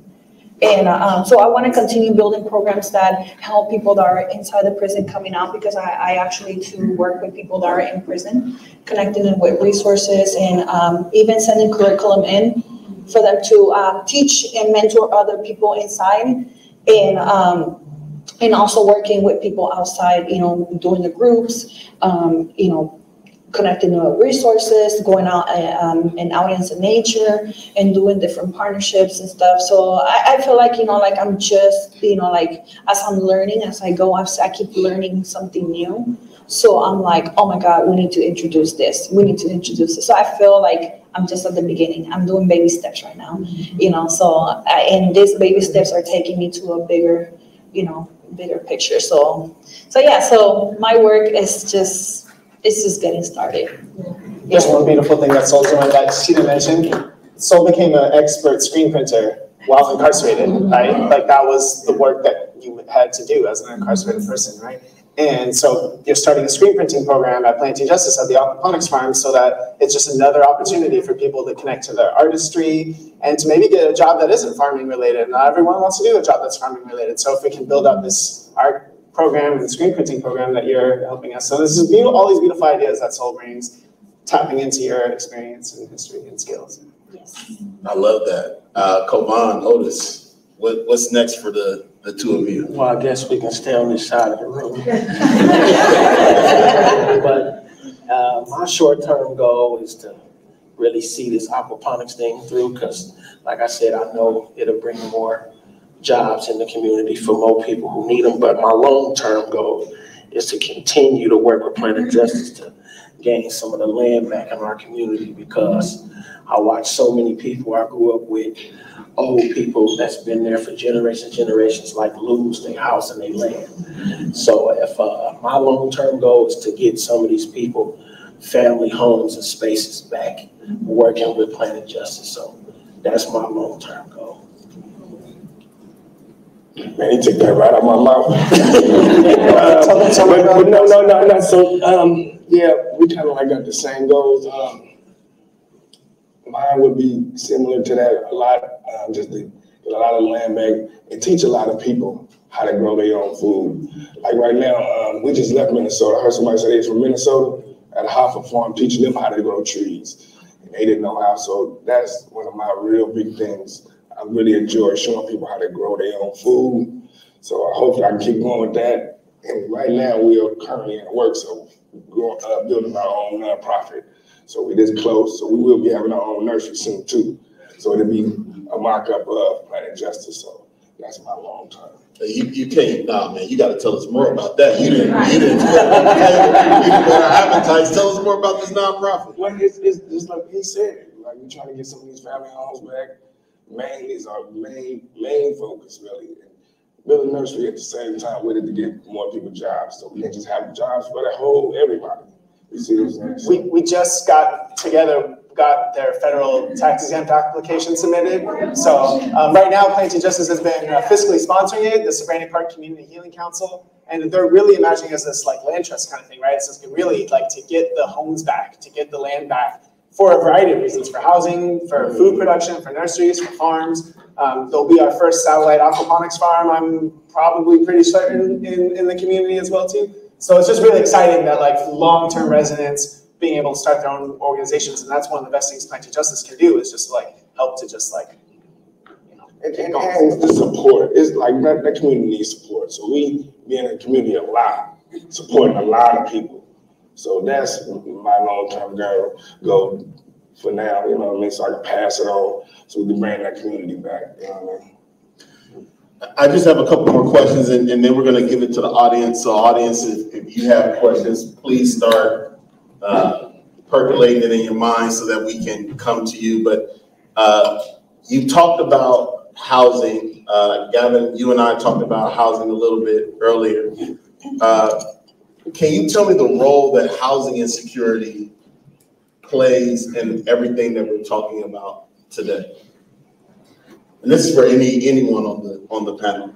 And so I want to continue building programs that help people that are inside the prison coming out, because I actually too work with people that are in prison, connecting them with resources and even sending curriculum in for them to teach and mentor other people inside, and also working with people outside, doing the groups, connecting with resources, going out and outings in nature and doing different partnerships and stuff. So I feel like, I'm just, as I'm learning, as I go, I keep learning something new. So I'm like, oh my God, we need to introduce this. We need to introduce this. So I feel like I'm just at the beginning. I'm doing baby steps right now, and these baby steps are taking me to a bigger, bigger picture. So my work is just it's just getting started. There's one beautiful thing that Soul's doing that she didn't mention. Soul became an expert screen printer while incarcerated, right? Like that was the work that you had to do as an incarcerated person, right? And so you're starting a screen printing program at Planting Justice at the aquaponics farm so that it's just another opportunity for people to connect to their artistry and to maybe get a job that isn't farming related. Not everyone wants to do a job that's farming related. So if we can build up this art program and screen printing program that you're helping us. So this is beautiful, all these beautiful ideas that Soul brings, tapping into your experience and history and skills. Yes. I love that. Kovan, Otis, what's next for the two of you? Well, I guess we can stay on this side of the room. But my short-term goal is to really see this aquaponics thing through because, like I said, I know it'll bring more jobs in the community for more people who need them. But my long-term goal is to continue to work with Planet Justice to gain some of the land back in our community because I watch so many people I grew up with, old people that's been there for generations, like lose their house and their land. So if my long-term goal is to get some of these people family homes and spaces back, working with Planet Justice. So that's my long-term goal. Man, he took that right out of my mouth. But no. So, yeah, we kind of like got the same goals. Mine would be similar to that a lot, just to get a lot of land back and teach a lot of people how to grow their own food. Like right now, we just left Minnesota. I heard somebody say they're from Minnesota at a Hoffa farm, teaching them how to grow trees. And they didn't know how, so that's one of my real big things. I really enjoy showing people how to grow their own food. So hopefully I can keep going with that. And right now we are currently at work, so building our own nonprofit. So we're this close, so we will be having our own nursery soon too. So it'll be a mock-up of Planet Justice. So that's my long term. You can't, man, you got to tell us more about that. You didn't advertise. Tell us more about this nonprofit. Well, it's just like he said, like we're trying to get some of these family homes back. Mainly is our main focus, really. And build a nursery at the same time with it to get more people jobs. So we can just have jobs for the whole everybody. You see what I'm saying? We just got their federal tax exempt application submitted. So right now, Planting Justice has been fiscally sponsoring it, the Sacramento Park Community Healing Council, and they're really imagining it as this like land trust kind of thing, right? So it's really like to get the homes back, to get the land back for a variety of reasons, for housing, for food production, for nurseries, for farms. There'll be our first satellite aquaponics farm, I'm probably pretty certain, in the community as well too. So it's just really exciting that like long-term residents being able to start their own organizations, and that's one of the best things Planting Justice can do is just like help to just like, you know. And the support, it's like that community needs support. So we be in a community a lot, supporting a lot of people. So that's my long-term goal for now, you know what I mean? So I can pass it on so we can bring that community back, you know what I mean? I just have a couple more questions and then we're going to give it to the audience. So audience, if you have questions, please start percolating it in your mind so that we can come to you. But you talked about housing. Gavin, you and I talked about housing a little bit earlier. Can you tell me the role that housing insecurity plays in everything that we're talking about today? And this is for anyone on the panel.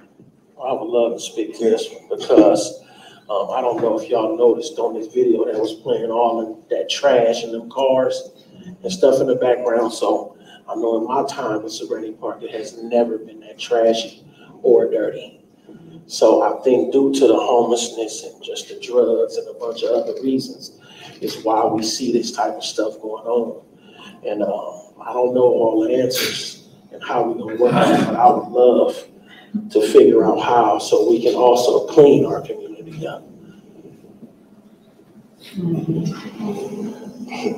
I would love to speak to this one because I don't know if y'all noticed on this video that was playing all of that trash in them cars and stuff in the background. So I know in my time with Serenity Park, it has never been that trashy or dirty. So I think due to the homelessness and just the drugs and a bunch of other reasons is why we see this type of stuff going on. And I don't know all the answers and how we're going to work on it, but I would love to figure out how so we can also clean our community up.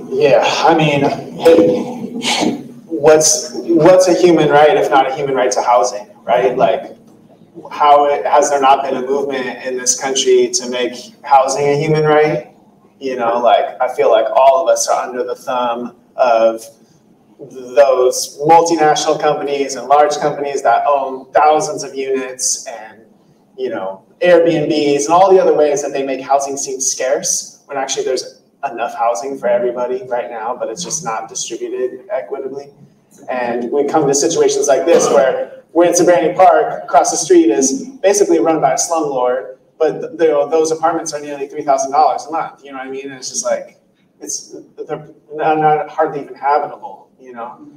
Yeah, I mean, what's a human right if not a human right to housing, right? Like, has there not been a movement in this country to make housing a human right? You know, like, I feel like all of us are under the thumb of those multinational companies and large companies that own thousands of units and, you know, Airbnbs and all the other ways that they make housing seem scarce when actually there's enough housing for everybody right now, but it's just not distributed equitably. And we come to situations like this where we're in Sacramento Park, across the street is basically run by a slumlord, but those apartments are nearly $3,000 a month, you know what I mean? And it's just like, they're not hardly even habitable, you know?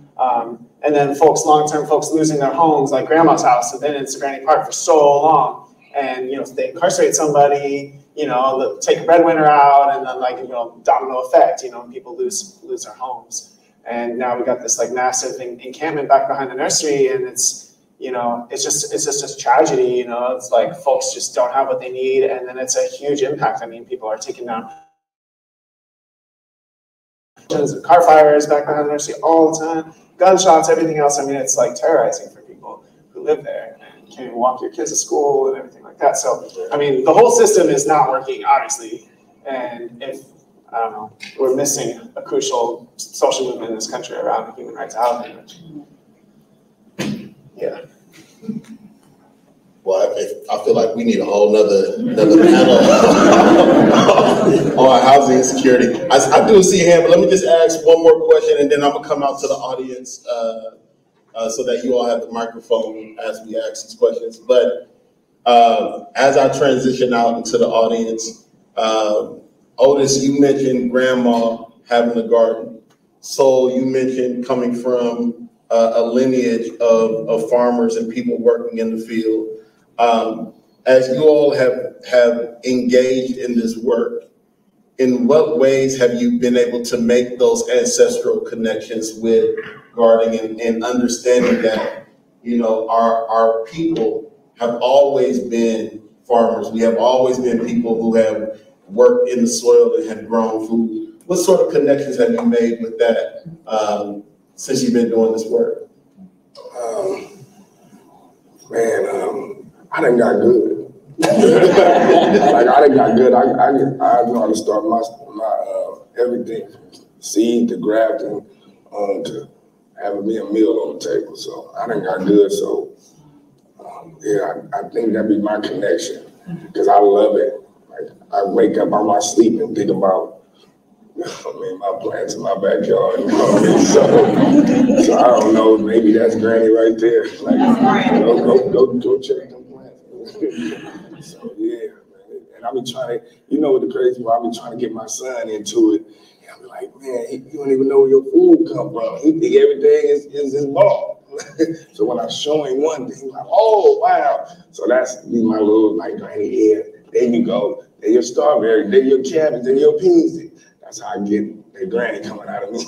And then long-term folks losing their homes, like grandma's house, have been in Sacramento Park for so long, and, you know, they incarcerate somebody, you know, they'll take a breadwinner out, and then, like, you know, domino effect, you know, people lose their homes. And now we got this like massive encampment back behind the nursery, and it's, you know, it's just tragedy, you know. It's like folks just don't have what they need, and then it's a huge impact. I mean, people are taking down car fires back behind the nursery all the time, gunshots, everything else. I mean, it's like terrorizing for people who live there and can't even walk your kids to school and everything like that. So, I mean, the whole system is not working, obviously, and if I don't know, we're missing a crucial social movement in this country around human rights housing. Yeah. Well, I feel like we need a whole nother panel on housing insecurity. I do see a hand, but let me just ask one more question, and then I'm gonna come out to the audience so that you all have the microphone as we ask these questions. But as I transition out into the audience, Otis, you mentioned grandma having a garden. So you mentioned coming from a lineage of farmers and people working in the field. As you all have engaged in this work, in what ways have you been able to make those ancestral connections with gardening and understanding that, you know, our people have always been farmers. We have always been people who have worked in the soil and have grown food. What sort of connections have you made with that since you've been doing this work? I done got good. Like, I done got good. I know how to start my everything, from seed to grafting, to having me a meal on the table. So I done got good. So yeah, I think that'd be my connection, because I love it. Like, I wake up out my sleep and think about, my plants in my backyard. You know what I mean? So I don't know, maybe that's Granny right there. Like, go check them plants. So yeah, man. And I be trying to, you know what the crazy part, I be trying to get my son into it. And I be like, man, you don't even know where your food come from. He think everything is involved. So when I show him one thing, like, oh wow. So that's be my little, like, Granny, yeah, there you go. They're your strawberry, they're your cabbage, they're your peas. That's how I get the Granny coming out of me.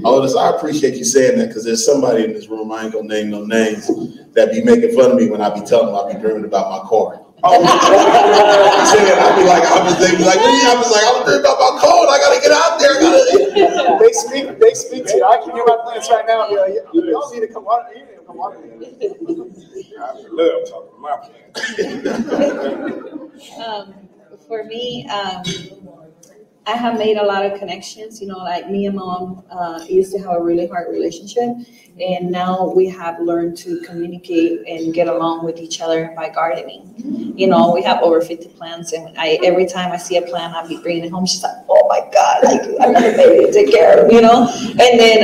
Otis, I appreciate you saying that, because there's somebody in this room, I ain't gonna name no names, that be making fun of me when I be telling them I be dreaming about my corn. I be like, I was dreaming about my corn. I gotta get out there. They speak to you. I can hear my plants right now and be like, you don't need to come water. You need to come water. I love talking to my plants. For me, I have made a lot of connections. You know, like me and mom used to have a really hard relationship, and now we have learned to communicate and get along with each other by gardening. You know, we have over 50 plants, and every time I see a plant, I'll be bringing it home. She's like, "Oh my God, like I'm gonna maybe take care of," you know. And then,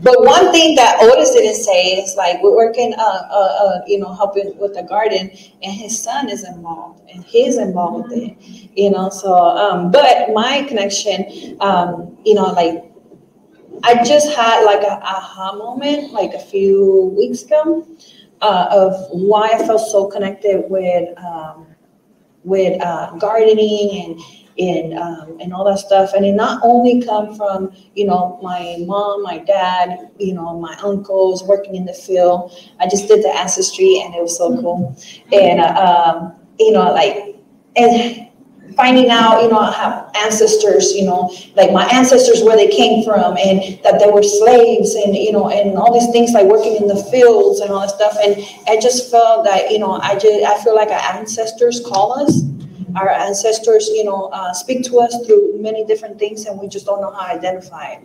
but one thing that Otis didn't say is, like, we're working, helping with the garden, and his son is involved, and he's involved with it, you know. So, but my connection, like, I just had like a aha moment, like a few weeks ago, of why I felt so connected with gardening and all that stuff. And it not only come from, my mom, my dad, my uncles working in the field. I just did the ancestry, and it was so cool. And, and finding out, I have ancestors, like my ancestors, where they came from, and that they were slaves, and, and all these things, like working in the fields and all that stuff. And I just felt that, I feel like our ancestors call us. our ancestors, speak to us through many different things, and we just don't know how to identify it.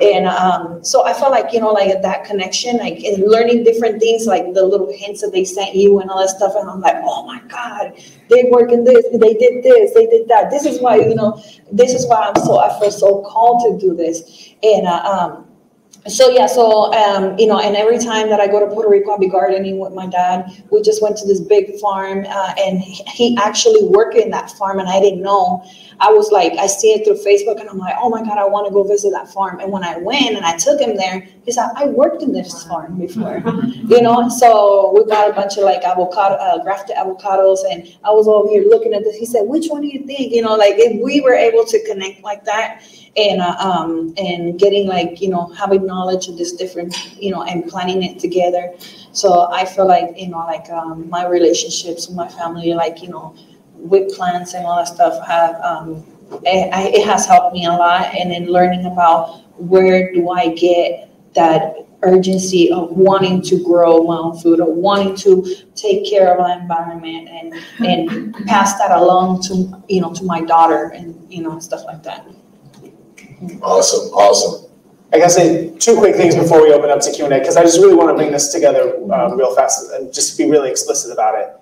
And so I felt like, like that connection, like in learning different things, like the little hints that they sent you and all that stuff. And I'm like, oh my God, they work in this, they did this, they did that. This is why, I feel so called to do this. And and every time that I go to Puerto Rico, I'll be gardening with my dad. We just went to this big farm, and he actually worked in that farm, and I didn't know. I was like, I see it through Facebook, and I'm like, oh my God, I want to go visit that farm. And when I went and I took him there, he said, I worked in this farm before, So we got a bunch of like grafted avocados, and I was over here looking at this. He said, which one do you think? If we were able to connect like that, and getting like, having knowledge of this different, and planning it together. So I feel like, my relationships with my family, like, with plants and all that stuff it has helped me a lot. And then learning about where do I get that urgency of wanting to grow my own food, or wanting to take care of the environment, and pass that along to, to my daughter, and, stuff like that. Awesome. I gotta say 2 quick things before we open up to Q&A, because I just really want to bring this together real fast and just be really explicit about it.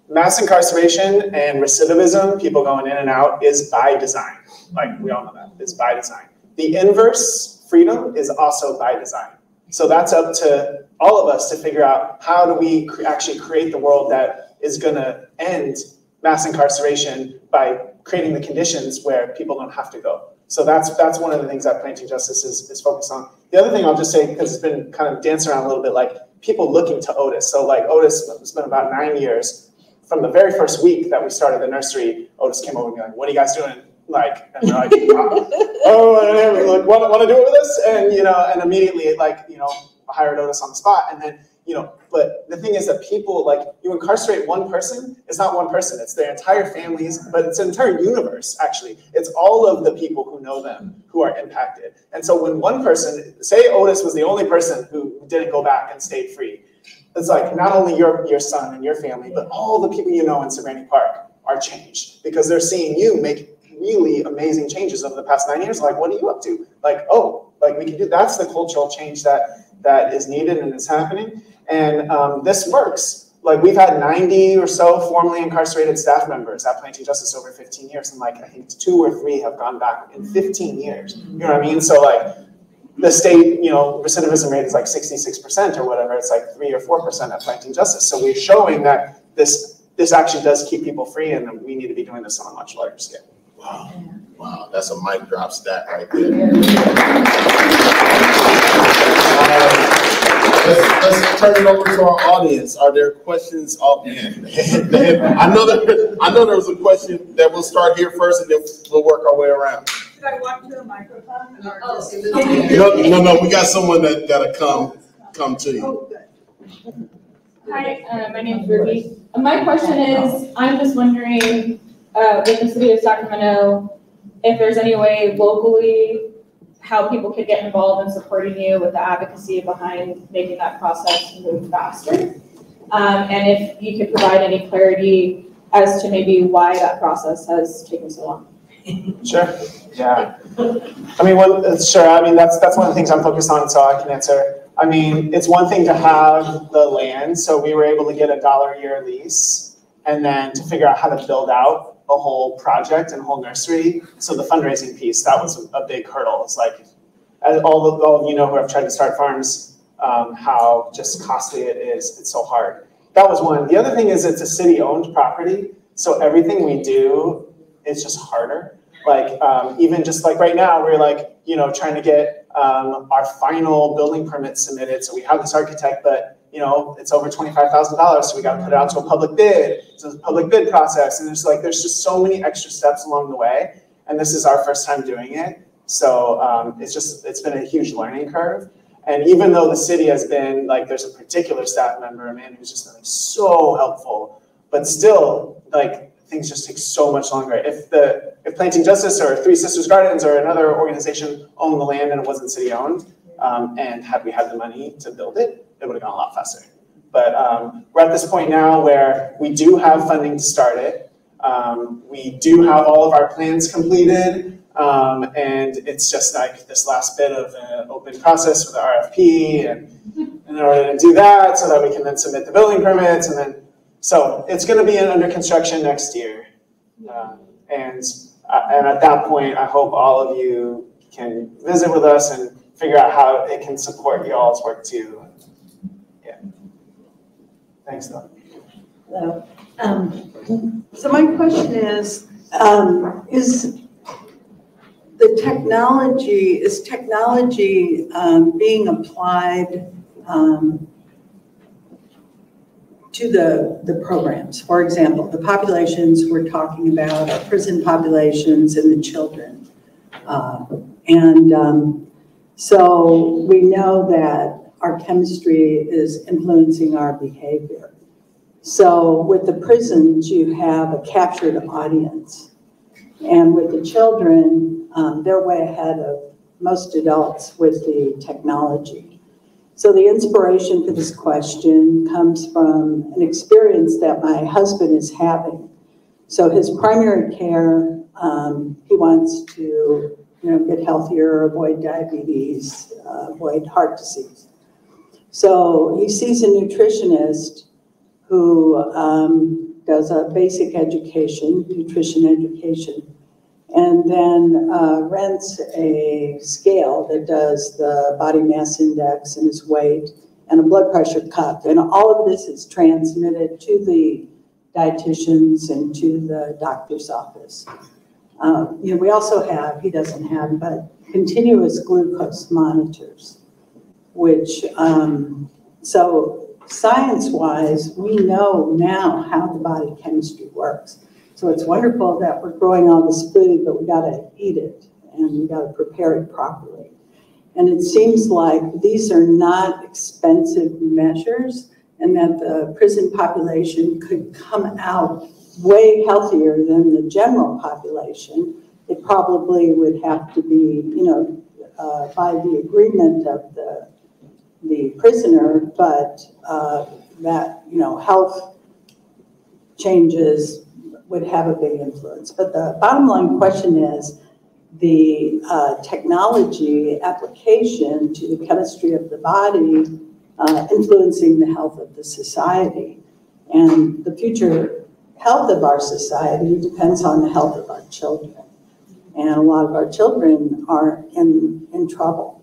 Mass incarceration and recidivism, people going in and out, is by design. Like, we all know that. It's by design. The inverse, freedom, is also by design. So that's up to all of us to figure out, how do we actually create the world that is going to end mass incarceration by creating the conditions where people don't have to go. So that's one of the things that Planting Justice is focused on. The other thing I'll just say, because it's been kind of dancing around a little bit, like people looking to Otis. So like Otis, it's been about 9 years. From the very first week that we started the nursery, Otis came over and be like, what are you guys doing? Like, and they're like, want to do it with us? And, and immediately, like, hired Otis on the spot. And then, but the thing is that people, like, you incarcerate one person, it's not one person, it's their entire families, but it's an entire universe, actually. It's all of the people who know them who are impacted. And so when one person, say Otis was the only person who didn't go back and stayed free, it's like not only your son and your family, but all the people you know in Serenity Park are changed, because they're seeing you make really amazing changes over the past 9 years. Like, what are you up to? Like, oh, like we can do, that's the cultural change that is needed and is happening. And this works. Like, we've had 90 or so formerly incarcerated staff members at Planting Justice over 15 years. And like, I think 2 or 3 have gone back in 15 years. You know what I mean? So like, the state, recidivism rate is like 66% or whatever. It's like 3 or 4% at Planting Justice. So we're showing that this actually does keep people free, and we need to be doing this on a much larger scale. Wow, that's a mic drop stat right there. Let's turn it over to our audience. Are there questions? I know there was a question that we'll start here first, and then we'll work our way around. Should I walk to the microphone? No, we got someone that gotta come to you. Oh, good. Hi, my name is Ruby. My question is, I'm just wondering, with the city of Sacramento, if there's any way locally how people could get involved in supporting you with the advocacy behind making that process move faster. And if you could provide any clarity as to maybe why that process has taken so long. Sure. Yeah. I mean, sure. I mean, that's one of the things I'm focused on, so I can answer. I mean, it's one thing to have the land, so we were able to get $1 a year lease, and then to figure out how to build out a whole project and a whole nursery. So the fundraising piece, that was a big hurdle. It's like, as all of you know who have tried to start farms, how just costly it is. It's so hard. That was one. The other thing is it's a city-owned property, so everything we do is just harder. Like, even just like right now, we're like, trying to get our final building permit submitted. So we have this architect, but it's over $25,000, so we got to put it out to a public bid. So it's a public bid process, and there's just so many extra steps along the way. And this is our first time doing it, so it's been a huge learning curve. And even though the city has been like, there's a particular staff member, a man who's just been like so helpful, but still like things just take so much longer. If Planting Justice or Three Sisters Gardens or another organization owned the land and it wasn't city owned, and had we had the money to build it, it would have gone a lot faster. But we're at this point now where we do have funding to start it. We do have all of our plans completed, and it's just like this last bit of an open process for the RFP, and in order to do that, so that we can then submit the building permits, and then, so it's going to be under construction next year. And at that point, I hope all of you can visit with us and figure out how it can support y'all's work too. Yeah. Thanks, though. Hello. So my question is the technology, being applied to the programs? For example, the populations we're talking about are prison populations and the children. So we know that our chemistry is influencing our behavior. So with the prisons, you have a captured audience. And with the children, they're way ahead of most adults with the technology. So the inspiration for this question comes from an experience that my husband is having. So his primary care, he wants to get healthier, avoid diabetes, avoid heart disease. So he sees a nutritionist who does a basic education, nutrition education, and then rents a scale that does the body mass index and his weight and a blood pressure cuff. And all of this is transmitted to the dietitians and to the doctor's office. We also have, he doesn't have, but continuous glucose monitors, which, so science-wise, we know now how the body chemistry works. So it's wonderful that we're growing all this food, but we gotta eat it and we gotta prepare it properly. And it seems like these are not expensive measures and that the prison population could come out way healthier than the general population. It probably would have to be, by the agreement of the prisoner, but that, health changes would have a big influence. But the bottom line question is the technology application to the chemistry of the body influencing the health of the society. And the future health of our society depends on the health of our children. And a lot of our children are in trouble.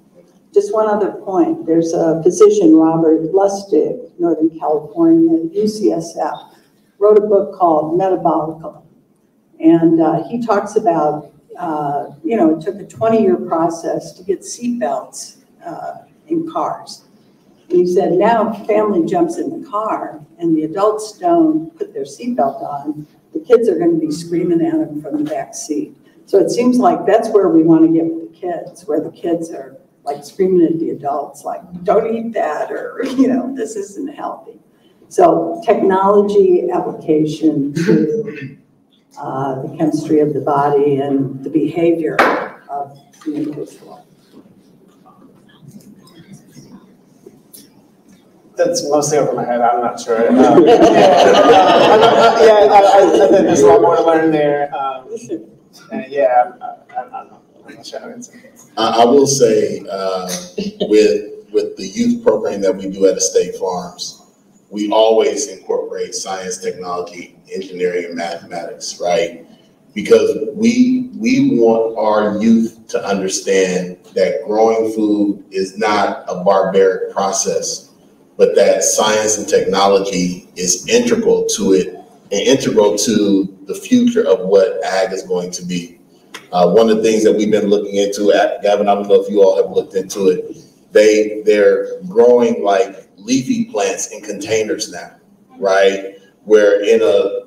Just one other point, there's a physician, Robert Lustig, Northern California, UCSF, wrote a book called Metabolical. And he talks about, it took a 20-year process to get seatbelts in cars. And he said, now if a family jumps in the car and the adults don't put their seatbelt on, the kids are going to be screaming at them from the back seat. So it seems like that's where we want to get with the kids, where the kids are like screaming at the adults, like, don't eat that, or, this isn't healthy. So technology application to the chemistry of the body and the behavior of the individual. That's mostly over my head. I'm not sure. I think there's a lot more to learn there. I don't know. I'm not sure how to answer. I will say, with the youth program that we do at Estate Farms, we always incorporate science, technology, engineering, and mathematics, right? Because we want our youth to understand that growing food is not a barbaric process, but that science and technology is integral to it and integral to the future of what ag is going to be. One of the things that we've been looking into, Gavin, I don't know if you all have looked into it, they're growing like leafy plants in containers now, right? Where in a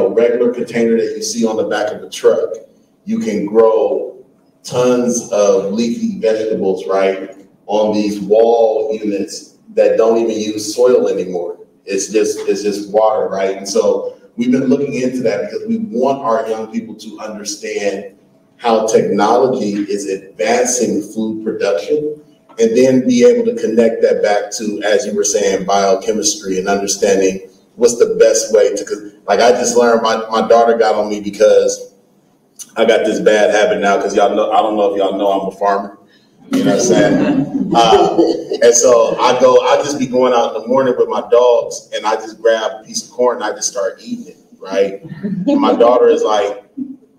regular container that you see on the back of a truck, you can grow tons of leafy vegetables, right, on these wall units that don't even use soil anymore. It's just water, right? And so we've been looking into that because we want our young people to understand how technology is advancing food production, and then be able to connect that back to, as you were saying, biochemistry and understanding what's the best way to, Like I just learned my daughter got on me because I got this bad habit now because y'all know, I don't know if y'all know I'm a farmer. You know what I'm saying? And so I just be going out in the morning with my dogs and I just grab a piece of corn and I just start eating it, right? And my daughter is like,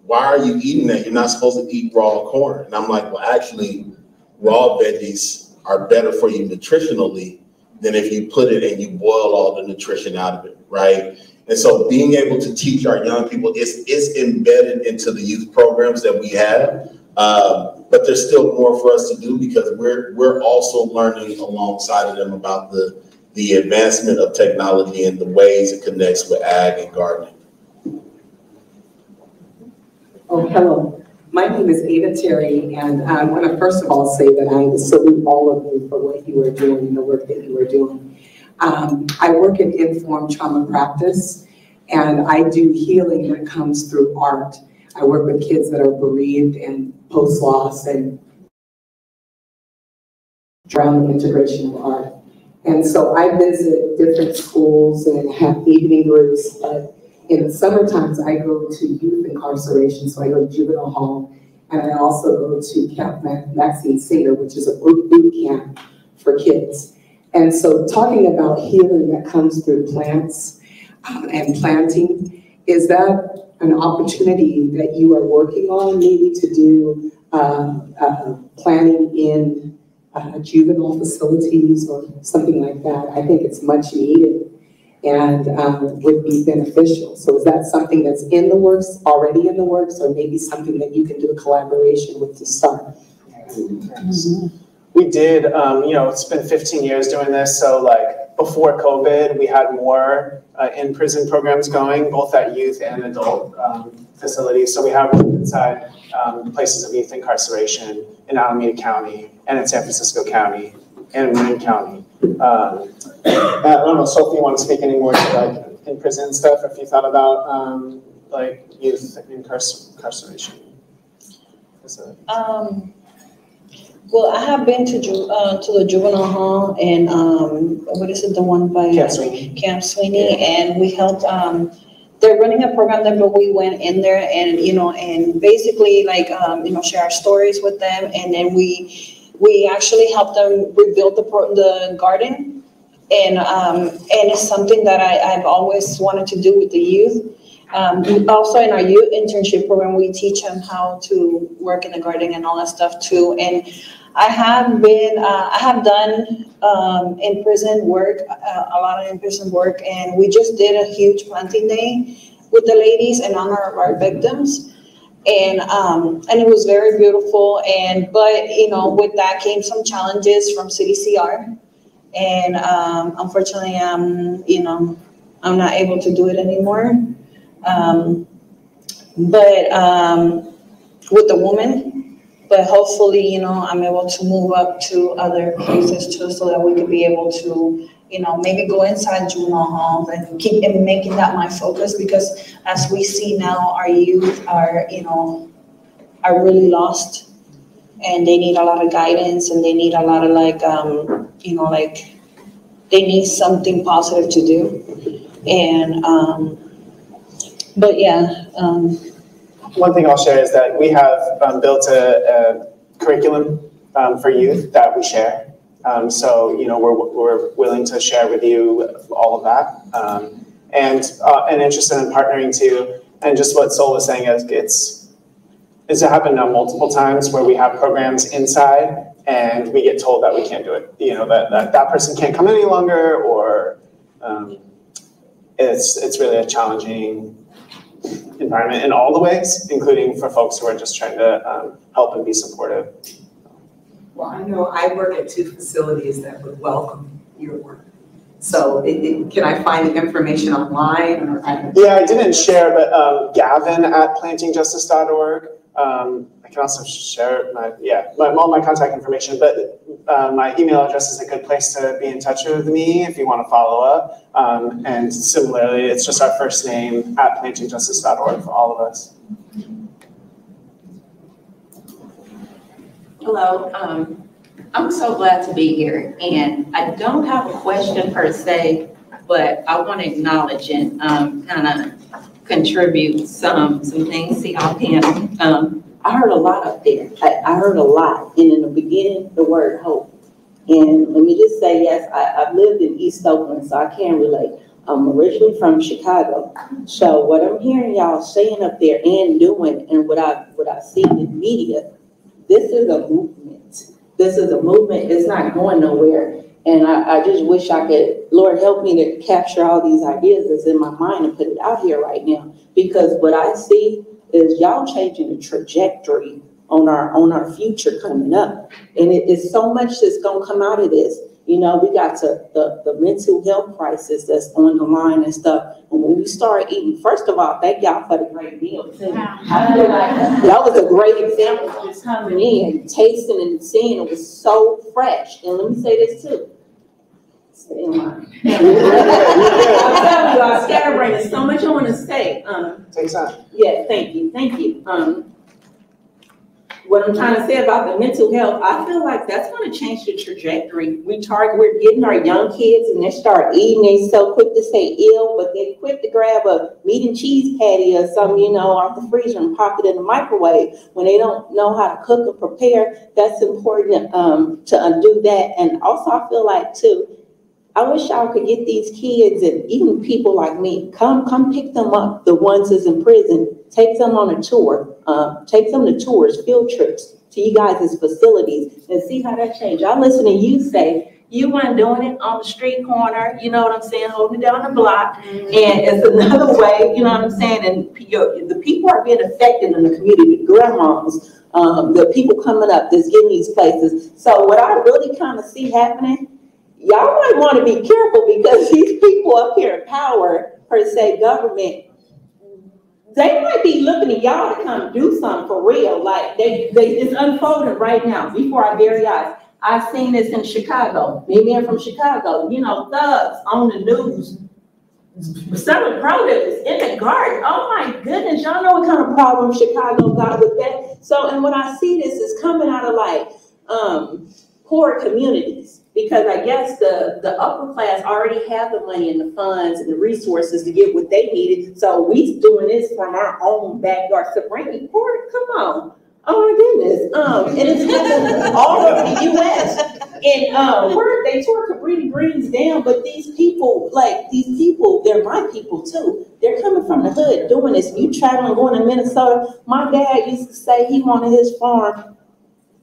why are you eating that? You're not supposed to eat raw corn. And I'm like, well, actually, raw veggies are better for you nutritionally than if you put it and you boil all the nutrition out of it, right? And so being able to teach our young people, it's embedded into the youth programs that we have. But there's still more for us to do because we're also learning alongside of them about the advancement of technology and the ways it connects with ag and gardening. Oh, hello. My name is Ada Terry, and I want to first of all say that I salute all of you for what you are doing, the work that you are doing. I work in informed trauma practice, and I do healing that comes through art. I work with kids that are bereaved and post-loss and around the integration of art. And so I visit different schools and have evening groups, but in the summer times I go to youth incarceration, so I go to juvenile hall, and I also go to Camp Maxine Singer, which is a boot camp for kids. And so talking about healing that comes through plants and planting, is that an opportunity that you are working on, maybe to do planning in juvenile facilities or something like that? I think it's much needed and would be beneficial. So is that something that's in the works, already in the works, or maybe something that you can do a collaboration with to start? We did, it's been 15 years doing this, so like before COVID, we had more in-prison programs going, both at youth and adult facilities. So we have inside places of youth incarceration in Alameda County and in San Francisco County and Marin County. I don't know, Sophie, you want to speak any more to like in-prison stuff, if you thought about like youth incarceration facilities? Well, I have been to the juvenile hall and what is it, the one by Camp Sweeney, and we helped. They're running a program there, but we went in there and and basically like share our stories with them, and then we actually helped them rebuild the garden, and it's something that I've always wanted to do with the youth. Also in our youth internship program, we teach them how to work in the garden and all that stuff too. And I have done in-prison work, a lot of in-prison work, and we just did a huge planting day with the ladies in honor of our victims. And it was very beautiful. But with that came some challenges from CDCR. And unfortunately, I'm not able to do it anymore. With the woman, but hopefully, I'm able to move up to other places too, so that we could be able to, maybe go inside juvenile halls and keep making that my focus, because as we see now, our youth are really lost, and they need a lot of guidance, and they need a lot of they need something positive to do. And, but yeah. One thing I'll share is that we have built a curriculum for youth that we share. So we're willing to share with you all of that, and interested in partnering too. And just what Sol was saying is it's happened now multiple times where we have programs inside and we get told that we can't do it. That person can't come any longer, or it's really a challenging environment in all the ways, including for folks who are just trying to help and be supportive. Well, I know I work at 2 facilities that would welcome your work. So can I find the information online? Or I didn't share, but Gavin at plantingjustice.org. I can also share all my contact information, but my email address is a good place to be in touch with me if you want to follow up. And similarly, it's just our first name at plantingjustice.org for all of us. Hello, I'm so glad to be here, and I don't have a question per se, but I want to acknowledge and kind of contribute some things to y'all panel. I heard a lot up there. I heard a lot. And in the beginning, the word hope. And let me just say, yes, I've lived in East Oakland, so I can relate. I'm originally from Chicago. So what I'm hearing y'all saying up there and doing, and what I've seen in media, this is a movement. This is a movement. It's not going nowhere. And I just wish I could, Lord, help me to capture all these ideas that's in my mind and put it out here right now. Because what I see is y'all changing the trajectory on our future coming up. And it is so much that's gonna come out of this. You know, we got to the mental health crisis that's on the line and stuff. And when we start eating, first of all, thank y'all for the great meal too. I feel like that was a great example of just coming in, tasting and seeing. It was so fresh. And let me say this too. Stay in line. I'm telling you, our scatterbrain is so much I want to say. Take time. Yeah, thank you. What I'm trying to say about the mental health, I feel like that's going to change the trajectory. We're getting our young kids and they start eating. They so quick to say ill, but they quick to grab a meat and cheese patty or something, you know, off the freezer and pop it in the microwave when they don't know how to cook and prepare. That's important to undo that. And also I feel like too, I wish y'all could get these kids and even people like me, come pick them up, the ones that's in prison, take them on a tour, take them to tours, field trips to you guys' facilities and see how that changed. I listen to you say, you weren't doing it on the street corner, you know what I'm saying, holding it down the block, and it's another way, you know what I'm saying, and the people are being affected in the community, the grandmas, the people coming up that's getting these places. So what I really kind of see happening, y'all might want to be careful because these people up here in power, per se, government, they might be looking at y'all to come do something for real. Like it's unfolding right now before our very eyes. I've seen this in Chicago. Me being from Chicago, you know, thugs on the news selling produce in the garden. Oh my goodness, y'all know what kind of problem Chicago got with that. So, and when I see this, is coming out of like poor communities. Because I guess the upper class already have the money and the funds and the resources to get what they needed. So we doing this from our own backyard. Sabrina, poor, come on. Oh my goodness. And it's happening all over the U.S. And they tore Cabrini Greens down, but these people, they're my people too. They're coming from the hood doing this. You traveling, going to Minnesota. My dad used to say he wanted his farm.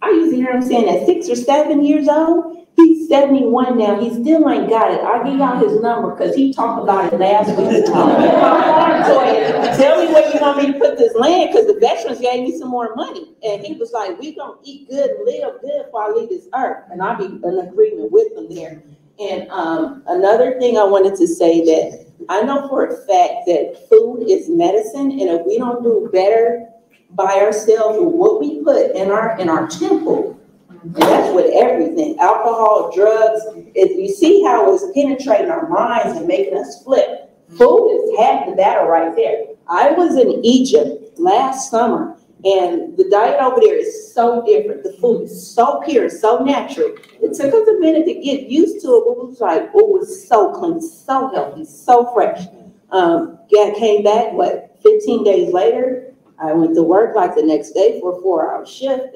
I used to hear him saying at 6 or 7 years old. He's 71 now. He still ain't got it. I'll give y'all his number because he talked about it last week. Tell me where you want me to put this land because the veterans gave me some more money. And he was like, we gonna eat good and live good before I leave this earth. And I'll be in agreement with them there. And another thing I wanted to say that I know for a fact that food is medicine. And if we don't do better by ourselves with what we put in our temple, and that's with everything, alcohol, drugs. If you see how it's penetrating our minds and making us flip, food is half the battle right there. I was in Egypt last summer, and the diet over there is so different. The food is so pure, so natural. It took us a minute to get used to it, but it was like, oh, it was so clean, so healthy, so fresh. Came back, 15 days later, I went to work like the next day for a 4-hour shift.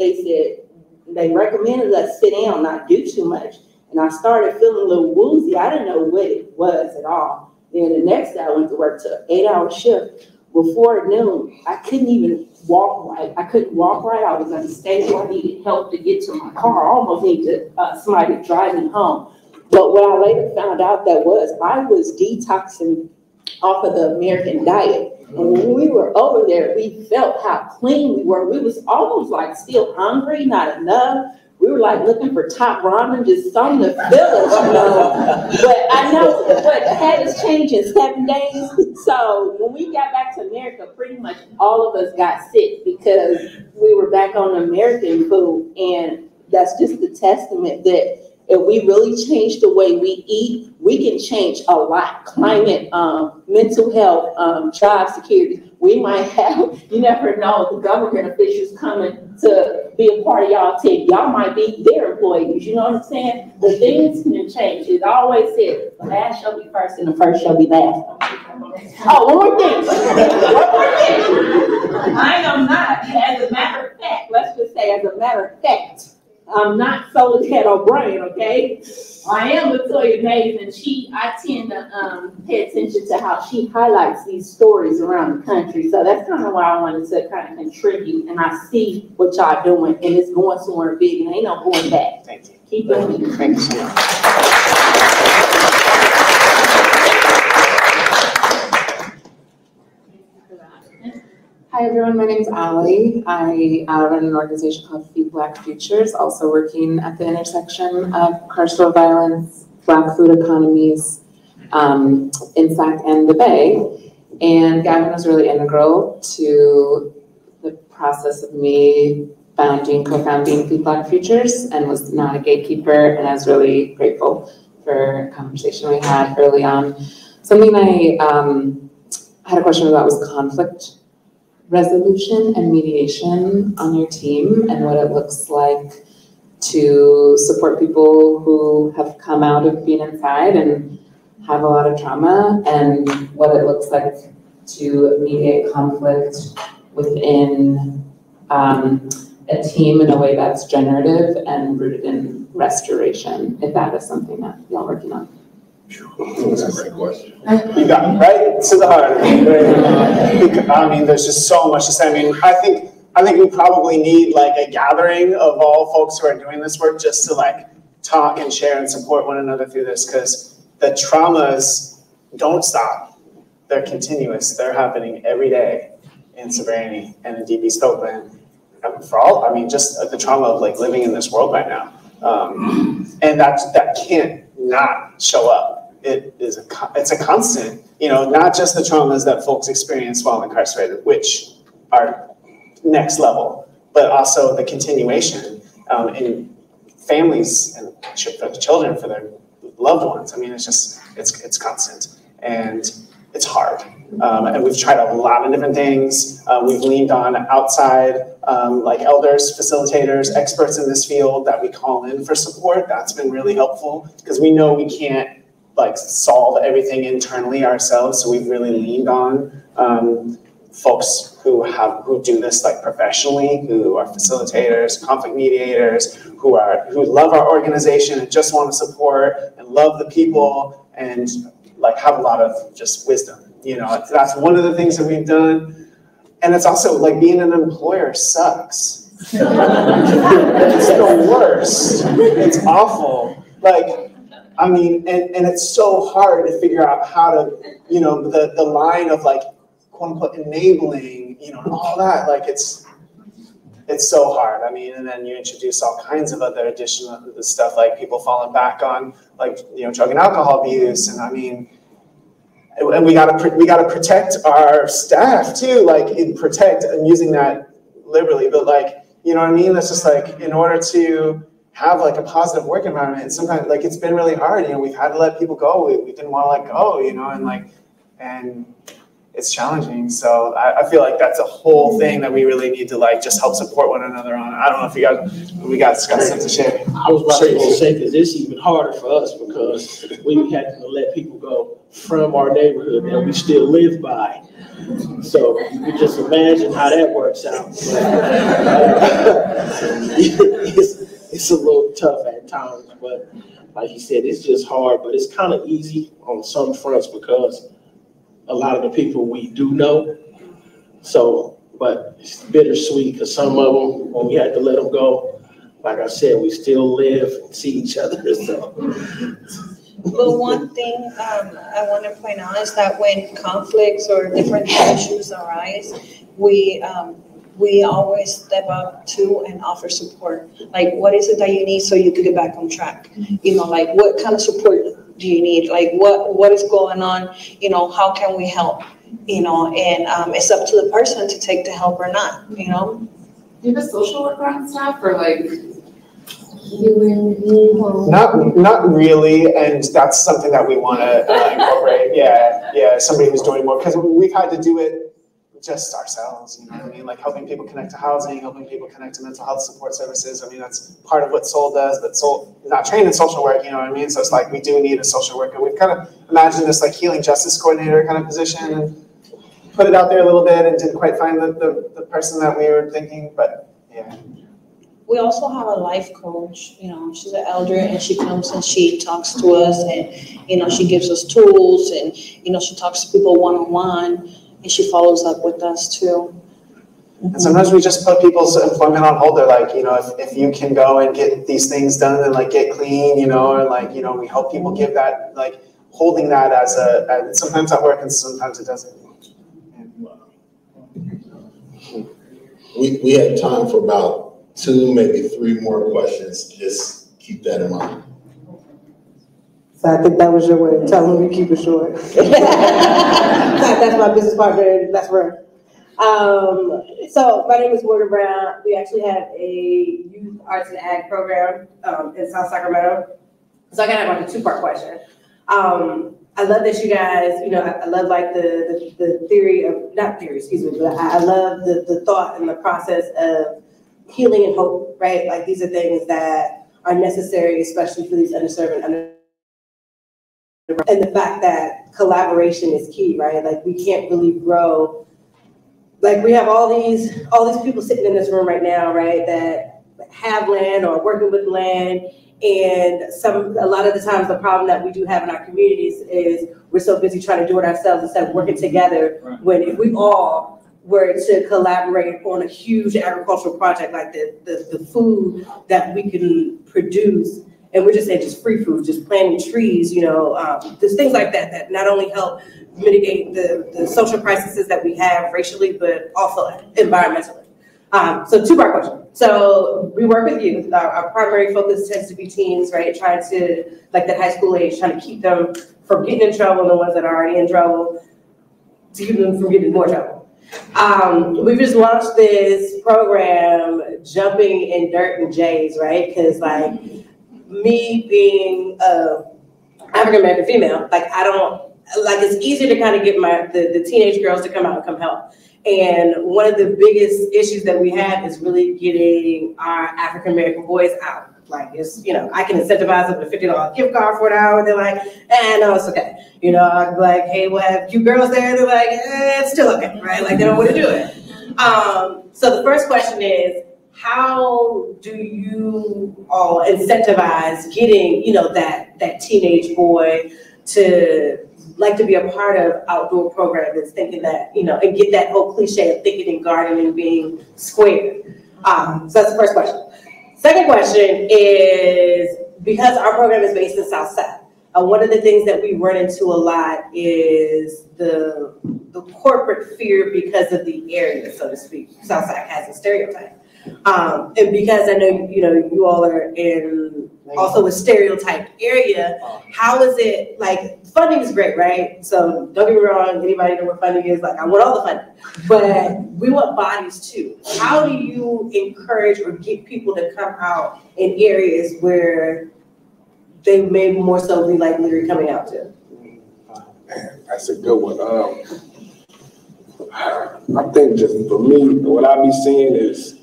They recommended us sit down, not do too much. And I started feeling a little woozy. I didn't know what it was at all. Then the next day I went to work to an 8-hour shift. Before noon, I couldn't even walk right. I couldn't walk right. I was unstable. I needed help to get to my car. I almost needed somebody to drive me home. But what I later found out I was detoxing off of the American diet. And when we were over there, we felt how clean we were. We was almost like still hungry, not enough. We were like looking for top ramen, just something to fill us, you know. But I know what had us change in 7 days. So when we got back to America, pretty much all of us got sick because we were back on American food. And that's just the testament that if we really change the way we eat, we can change a lot. Climate, mental health, job security. we might have, you never know, the government officials coming to be a part of y'all team. Y'all might be their employees, you know what I'm saying? The things can change. It always said, the last shall be first and the first shall be last. Oh, one more thing. I am not, as a matter of fact, let's just say as a matter of fact, I'm not Soledad O'Brien, okay? I am Latoya Mays, and I tend to pay attention to how she highlights these stories around the country. So that's kind of why I wanted to kind of contribute, and I see what y'all doing, and it's going somewhere big, and ain't no going back. Thank you. Keep doing it. Thank you so much. Hi everyone, my name is Allie. I run an organization called Feed Black Futures, also working at the intersection of carceral violence, Black food economies in Sac and the Bay. And Gavin was really integral to the process of me co-founding Feed Black Futures, and was not a gatekeeper, and I was really grateful for a conversation we had early on. Something I had a question about was conflict resolution and mediation on your team, and what it looks like to support people who have come out of being inside and have a lot of trauma, and what it looks like to mediate conflict within a team in a way that's generative and rooted in restoration, if that is something that y'all are working on. That's a great question. You got it right to the heart. I mean, there's just so much to say. I mean, I think we probably need like a gathering of all folks who are doing this work just to like talk and share and support one another through this, because the traumas don't stop. They're continuous. They're happening every day in Sovereignty and in deep East Oakland. For all, I mean, just the trauma of like living in this world right now, and that can't not show up. It's a constant, you know, not just the traumas that folks experience while incarcerated, which are next level, but also the continuation in families and for the children, for their loved ones. I mean, it's constant, and it's hard. And we've tried a lot of different things. We've leaned on outside, like elders, facilitators, experts in this field that we call in for support. That's been really helpful, because we know we can't like solve everything internally ourselves. So we've really leaned on folks who do this like professionally, who are facilitators, conflict mediators, who love our organization and just want to support and love the people and like have a lot of just wisdom. You know, that's one of the things that we've done. And it's also like being an employer sucks. It's the worst. It's awful. Like, I mean, and it's so hard to figure out how to, you know, the line of like, quote unquote, enabling, you know, and all that. Like it's so hard. I mean, and then you introduce all kinds of other additional stuff, like people falling back on like, you know, drug and alcohol abuse. And I mean, and we gotta protect our staff too, like protect, and using that liberally, but like, you know what I mean? That's just like, in order to have like a positive work environment, and sometimes like it's been really hard, you know, we've had to let people go, we didn't want to let go, you know, and it's challenging. So I feel like that's a whole thing that we really need to like just help support one another on. I don't know if we got something to share. I was about to say, because it's even harder for us because we had to let people go from our neighborhood that we still live by. So you can just imagine how that works out. It's a little tough at times, but like you said, it's just hard, but it's kind of easy on some fronts because a lot of the people we do know. So, but it's bittersweet because some of them, when we had to let them go, like I said, we still live and see each other. So. But one thing I want to point out is that when conflicts or different issues arise, we always step up to and offer support. Like, what is it that you need so you can get back on track? You know, like what kind of support do you need? Like what is going on? You know, how can we help? You know, and it's up to the person to take the help or not, you know? Do you have a social worker on staff or like healing? Not really, and that's something that we want to incorporate. Yeah, somebody who's doing more, because we've had to do it just ourselves, you know what I mean? Like helping people connect to housing, helping people connect to mental health support services. I mean, that's part of what Soul does, but Soul is not trained in social work, you know what I mean? So it's like, we do need a social worker. We've kind of imagined this like healing justice coordinator kind of position and put it out there a little bit and didn't quite find the person that we were thinking, but yeah. We also have a life coach, you know, she's an elder and she comes and she talks to us and, you know, she gives us tools and, you know, she talks to people one-on-one and she follows up with us too. And sometimes we just put people's employment on hold. They're like, you know, if you can go and get these things done and like get clean, you know, or like, you know, we help people give that, like holding that as sometimes that works and sometimes it doesn't. We had time for about 2, maybe 3 more questions. Just keep that in mind. So I think that was your way of telling me to keep it short. That's my business partner. That's her. So my name is Morgan Brown. We actually have a youth arts and ag program in South Sacramento. So I got like a 2-part question. I love that you guys, you know, I love like the theory of, not theory, excuse me, but I love the thought and the process of healing and hope, right? Like these are things that are necessary, especially for these underserved and the fact that collaboration is key, right? Like we can't really grow. Like we have all these people sitting in this room right now, right? That have land or working with land. And a lot of the times the problem that we do have in our communities is we're so busy trying to do it ourselves instead of working together. Right. When if we all were to collaborate on a huge agricultural project like the food that we can produce, and we're just saying just free food, just planting trees, you know, there's things like that that not only help mitigate the social crises that we have racially, but also environmentally. So 2-part question. So we work with youth. Our primary focus tends to be teens, right? Trying to, like that high school age, trying to keep them from getting in trouble, and the ones that are already in trouble, to keep them from getting in more trouble. We've just launched this program, Jumping in Dirt and Jays, right? Because like me being African-American female, like I don't, like it's easier to kind of get the teenage girls to come out and come help. And one of the biggest issues that we have is really getting our African-American boys out. Like it's, you know, I can incentivize them with a $50 gift card for an hour. They're like, no, it's okay. You know, I'm like, hey, we'll have cute girls there. They're like, it's still okay, right? Like they don't want to do it. So the first question is, how do you all incentivize getting, you know, that teenage boy to like to be a part of outdoor programs, thinking that, you know, and get that whole cliche of thinking and gardening being square. So that's the first question. Second question is, because our program is based in South Sac, one of the things that we run into a lot is the corporate fear because of the area, so to speak. South Sac has a stereotype. And because I know, you know, you all are in also a stereotyped area, how is it, like, funding is great, right? So don't get me wrong, anybody know what funding is? Like, I want all the funding, but we want bodies too. How do you encourage or get people to come out in areas where they may more so be like literally coming out to? Man, that's a good one. I think just for me, what I be seeing is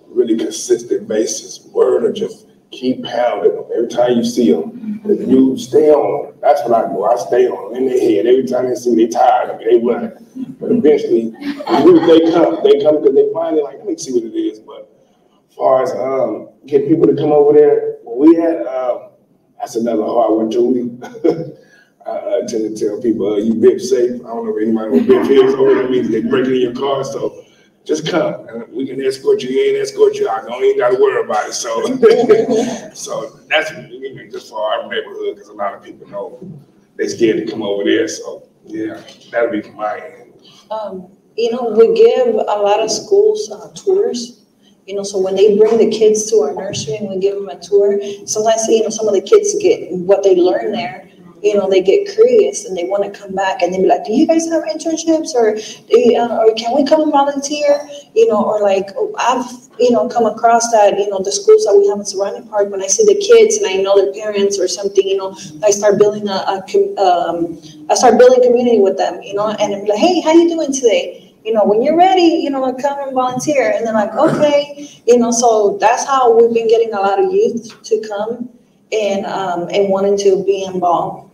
really consistent basis, word, or just keep pounding them. Every time you see them, if you stay on them, that's what I do. I stay on them in their head. Every time they see me, they tired of me, they run. But eventually, they come because they finally like, let me see what it is. But as far as getting people to come over there, where we at, that's another hard one, Julie. I tend to tell people, you BIP safe. I don't know if anybody knows what BIP is, or that means they break in your car, so just come, and we can escort you in, escort you out. You don't even got to worry about it. So, so that's just for our neighborhood, because a lot of people know they're scared to come over there. So, yeah, that'll be my end. You know, we give a lot of schools tours. You know, so when they bring the kids to our nursery and we give them a tour, sometimes, you know, some of the kids get what they learn there. You know, they get curious and they want to come back and they be like, do you guys have internships or can we come and volunteer? You know, or like I've, you know, come across that, you know, the schools that we have in Surrounding Park, when I see the kids and I know their parents or something, you know, I start building community with them, you know, and I'm like, hey, how you doing today? when you're ready, come and volunteer. And they're like, okay, so that's how we've been getting a lot of youth to come and wanting to be involved.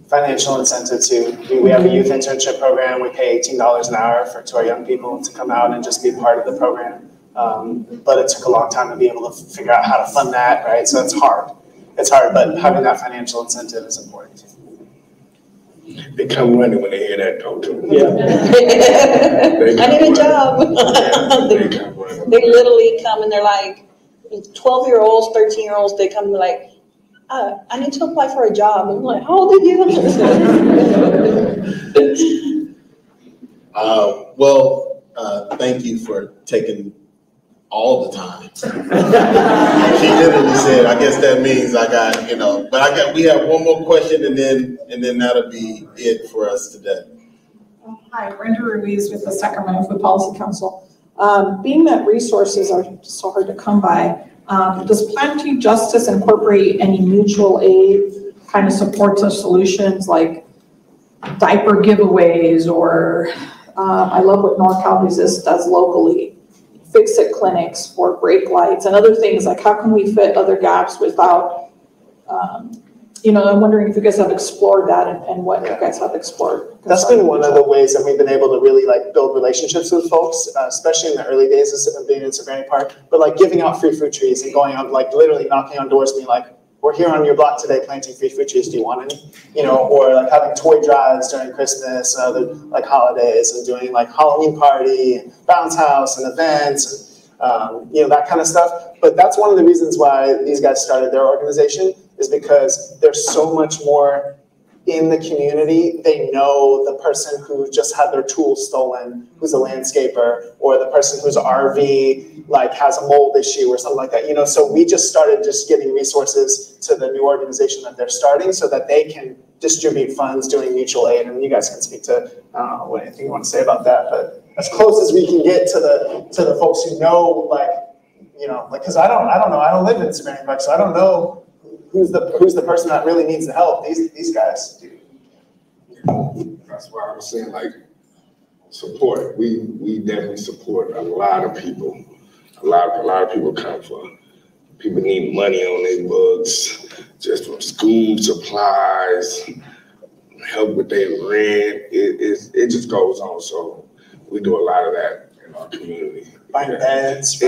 Financial incentive too. We have a youth internship program. We pay $18 an hour to our young people to come out and just be part of the program. But it took a long time to be able to figure out how to fund that, right? So it's hard. It's hard, but having that financial incentive is important. They come running when they hear that talk too. Yeah. I need a job. They literally come and they're like, 12-year-olds, 13-year-olds, they come like, I need to apply for a job. I'm like, how old are you? Thank you for taking all the time. She literally said, I guess that means we have one more question and then that'll be it for us today. Hi, Brenda Ruiz with the Sacramento Food Policy Council. Being that resources are so hard to come by, does Planetary Justice incorporate any mutual aid kind of supports or solutions like diaper giveaways or I love what NorCal Resist does locally, fix-it clinics for brake lights and other things, like how can we fit other gaps without, I'm wondering if you guys have explored that and what you guys have explored. That's been one of the ways that we've been able to really build relationships with folks, especially in the early days of being in Serenity Park, but giving out free fruit trees and going out, literally knocking on doors, being like, we're here on your block today planting free fruit trees, do you want any? Or having toy drives during Christmas and other holidays and doing Halloween party and bounce house and events and that kind of stuff. But that's one of the reasons why these guys started their organization, is because there's so much more in the community. They know the person who just had their tools stolen, who's a landscaper, or the person whose RV has a mold issue or something like that. So we just started getting resources to the new organization that they're starting so that they can distribute funds doing mutual aid. And you guys can speak to anything you want to say about that. But as close as we can get to the folks who know, because I don't know, I don't live in Sacramento County, so I don't know who's the person that really needs the help. These guys do. That's why I was saying support. We definitely support a lot of people. A lot of people come for. People need money on their books, just from school supplies, help with their rent. It just goes on. So we do a lot of that in our community. Buying beds.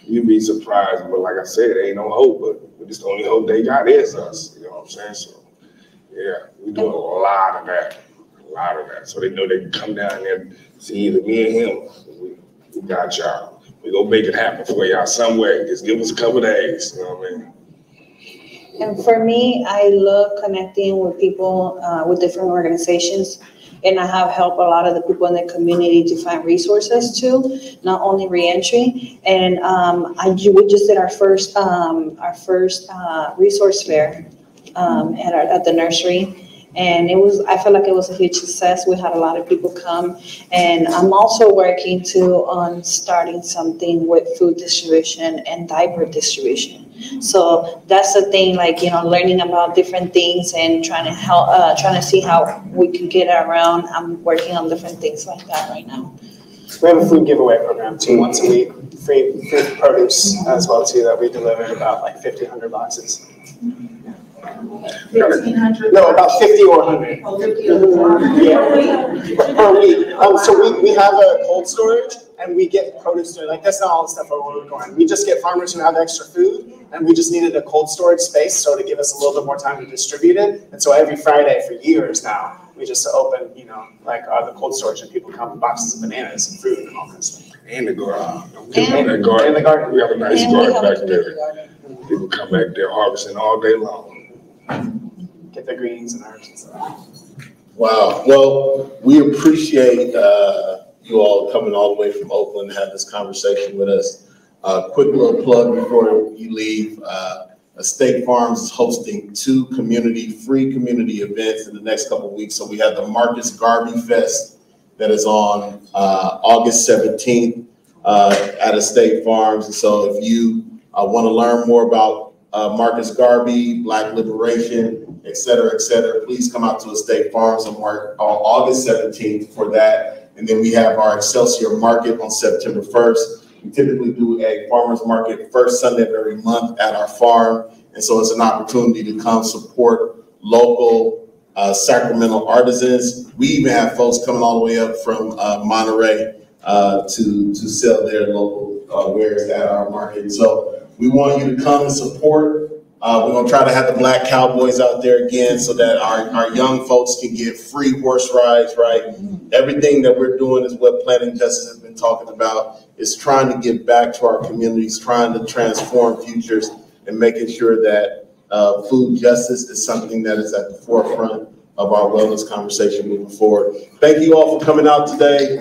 You'd be surprised, but like I said, there ain't no hope, but it's the only hope they got is us. You know what I'm saying? So yeah, we do a lot of that. So they know they can come down there and see either me and him. We got y'all. We gonna make it happen for y'all some way. Just give us a couple of days. You know what I mean? And for me, I love connecting with people with different organizations. And I have helped a lot of the people in the community to find resources too, not only reentry. And we just did our first resource fair at the nursery. And I felt like it was a huge success. We had a lot of people come. And I'm also working on starting something with food distribution and diaper distribution. So that's the thing, learning about different things and trying to see how we can get around. I'm working on different things like that right now. We have a food giveaway program too, once a week, free produce as well too, that we deliver about 1,500 boxes. 1,500? No, about 50 or 100. Oh, 50 or 100. Yeah, per week. So we have a cold storage and we get produce there. That's not all the stuff we're going. We just get farmers who have extra food and we just needed a cold storage space so to give us a little bit more time to distribute it. And so every Friday for years now, we just open, the cold storage and people come with boxes of bananas and fruit and all that stuff. And the garden. And the garden. We have a nice garden back there. People come back there harvesting all day long. Get the greens and herbs and stuff. Wow. Well, we appreciate you all coming all the way from Oakland to have this conversation with us. Quick little plug before you leave. State Farms is hosting 2 free community events in the next couple of weeks. So we have the Marcus Garvey Fest that is on August 17th at State Farms. And so if you want to learn more about Marcus Garvey, Black Liberation, et cetera, please come out to State Farms on August 17th for that. And then we have our Excelsior Market on September 1st. We typically do a farmer's market first Sunday of every month at our farm. And so it's an opportunity to come support local Sacramento artisans. We even have folks coming all the way up from Monterey to sell their local wares at our market. So we want you to come and support. We're going to try to have the Black Cowboys out there again so that our young folks can get free horse rides, right? Everything that we're doing is what Planning Justice has been talking about, is trying to give back to our communities, trying to transform futures, and making sure that food justice is something that is at the forefront of our wellness conversation moving forward. Thank you all for coming out today.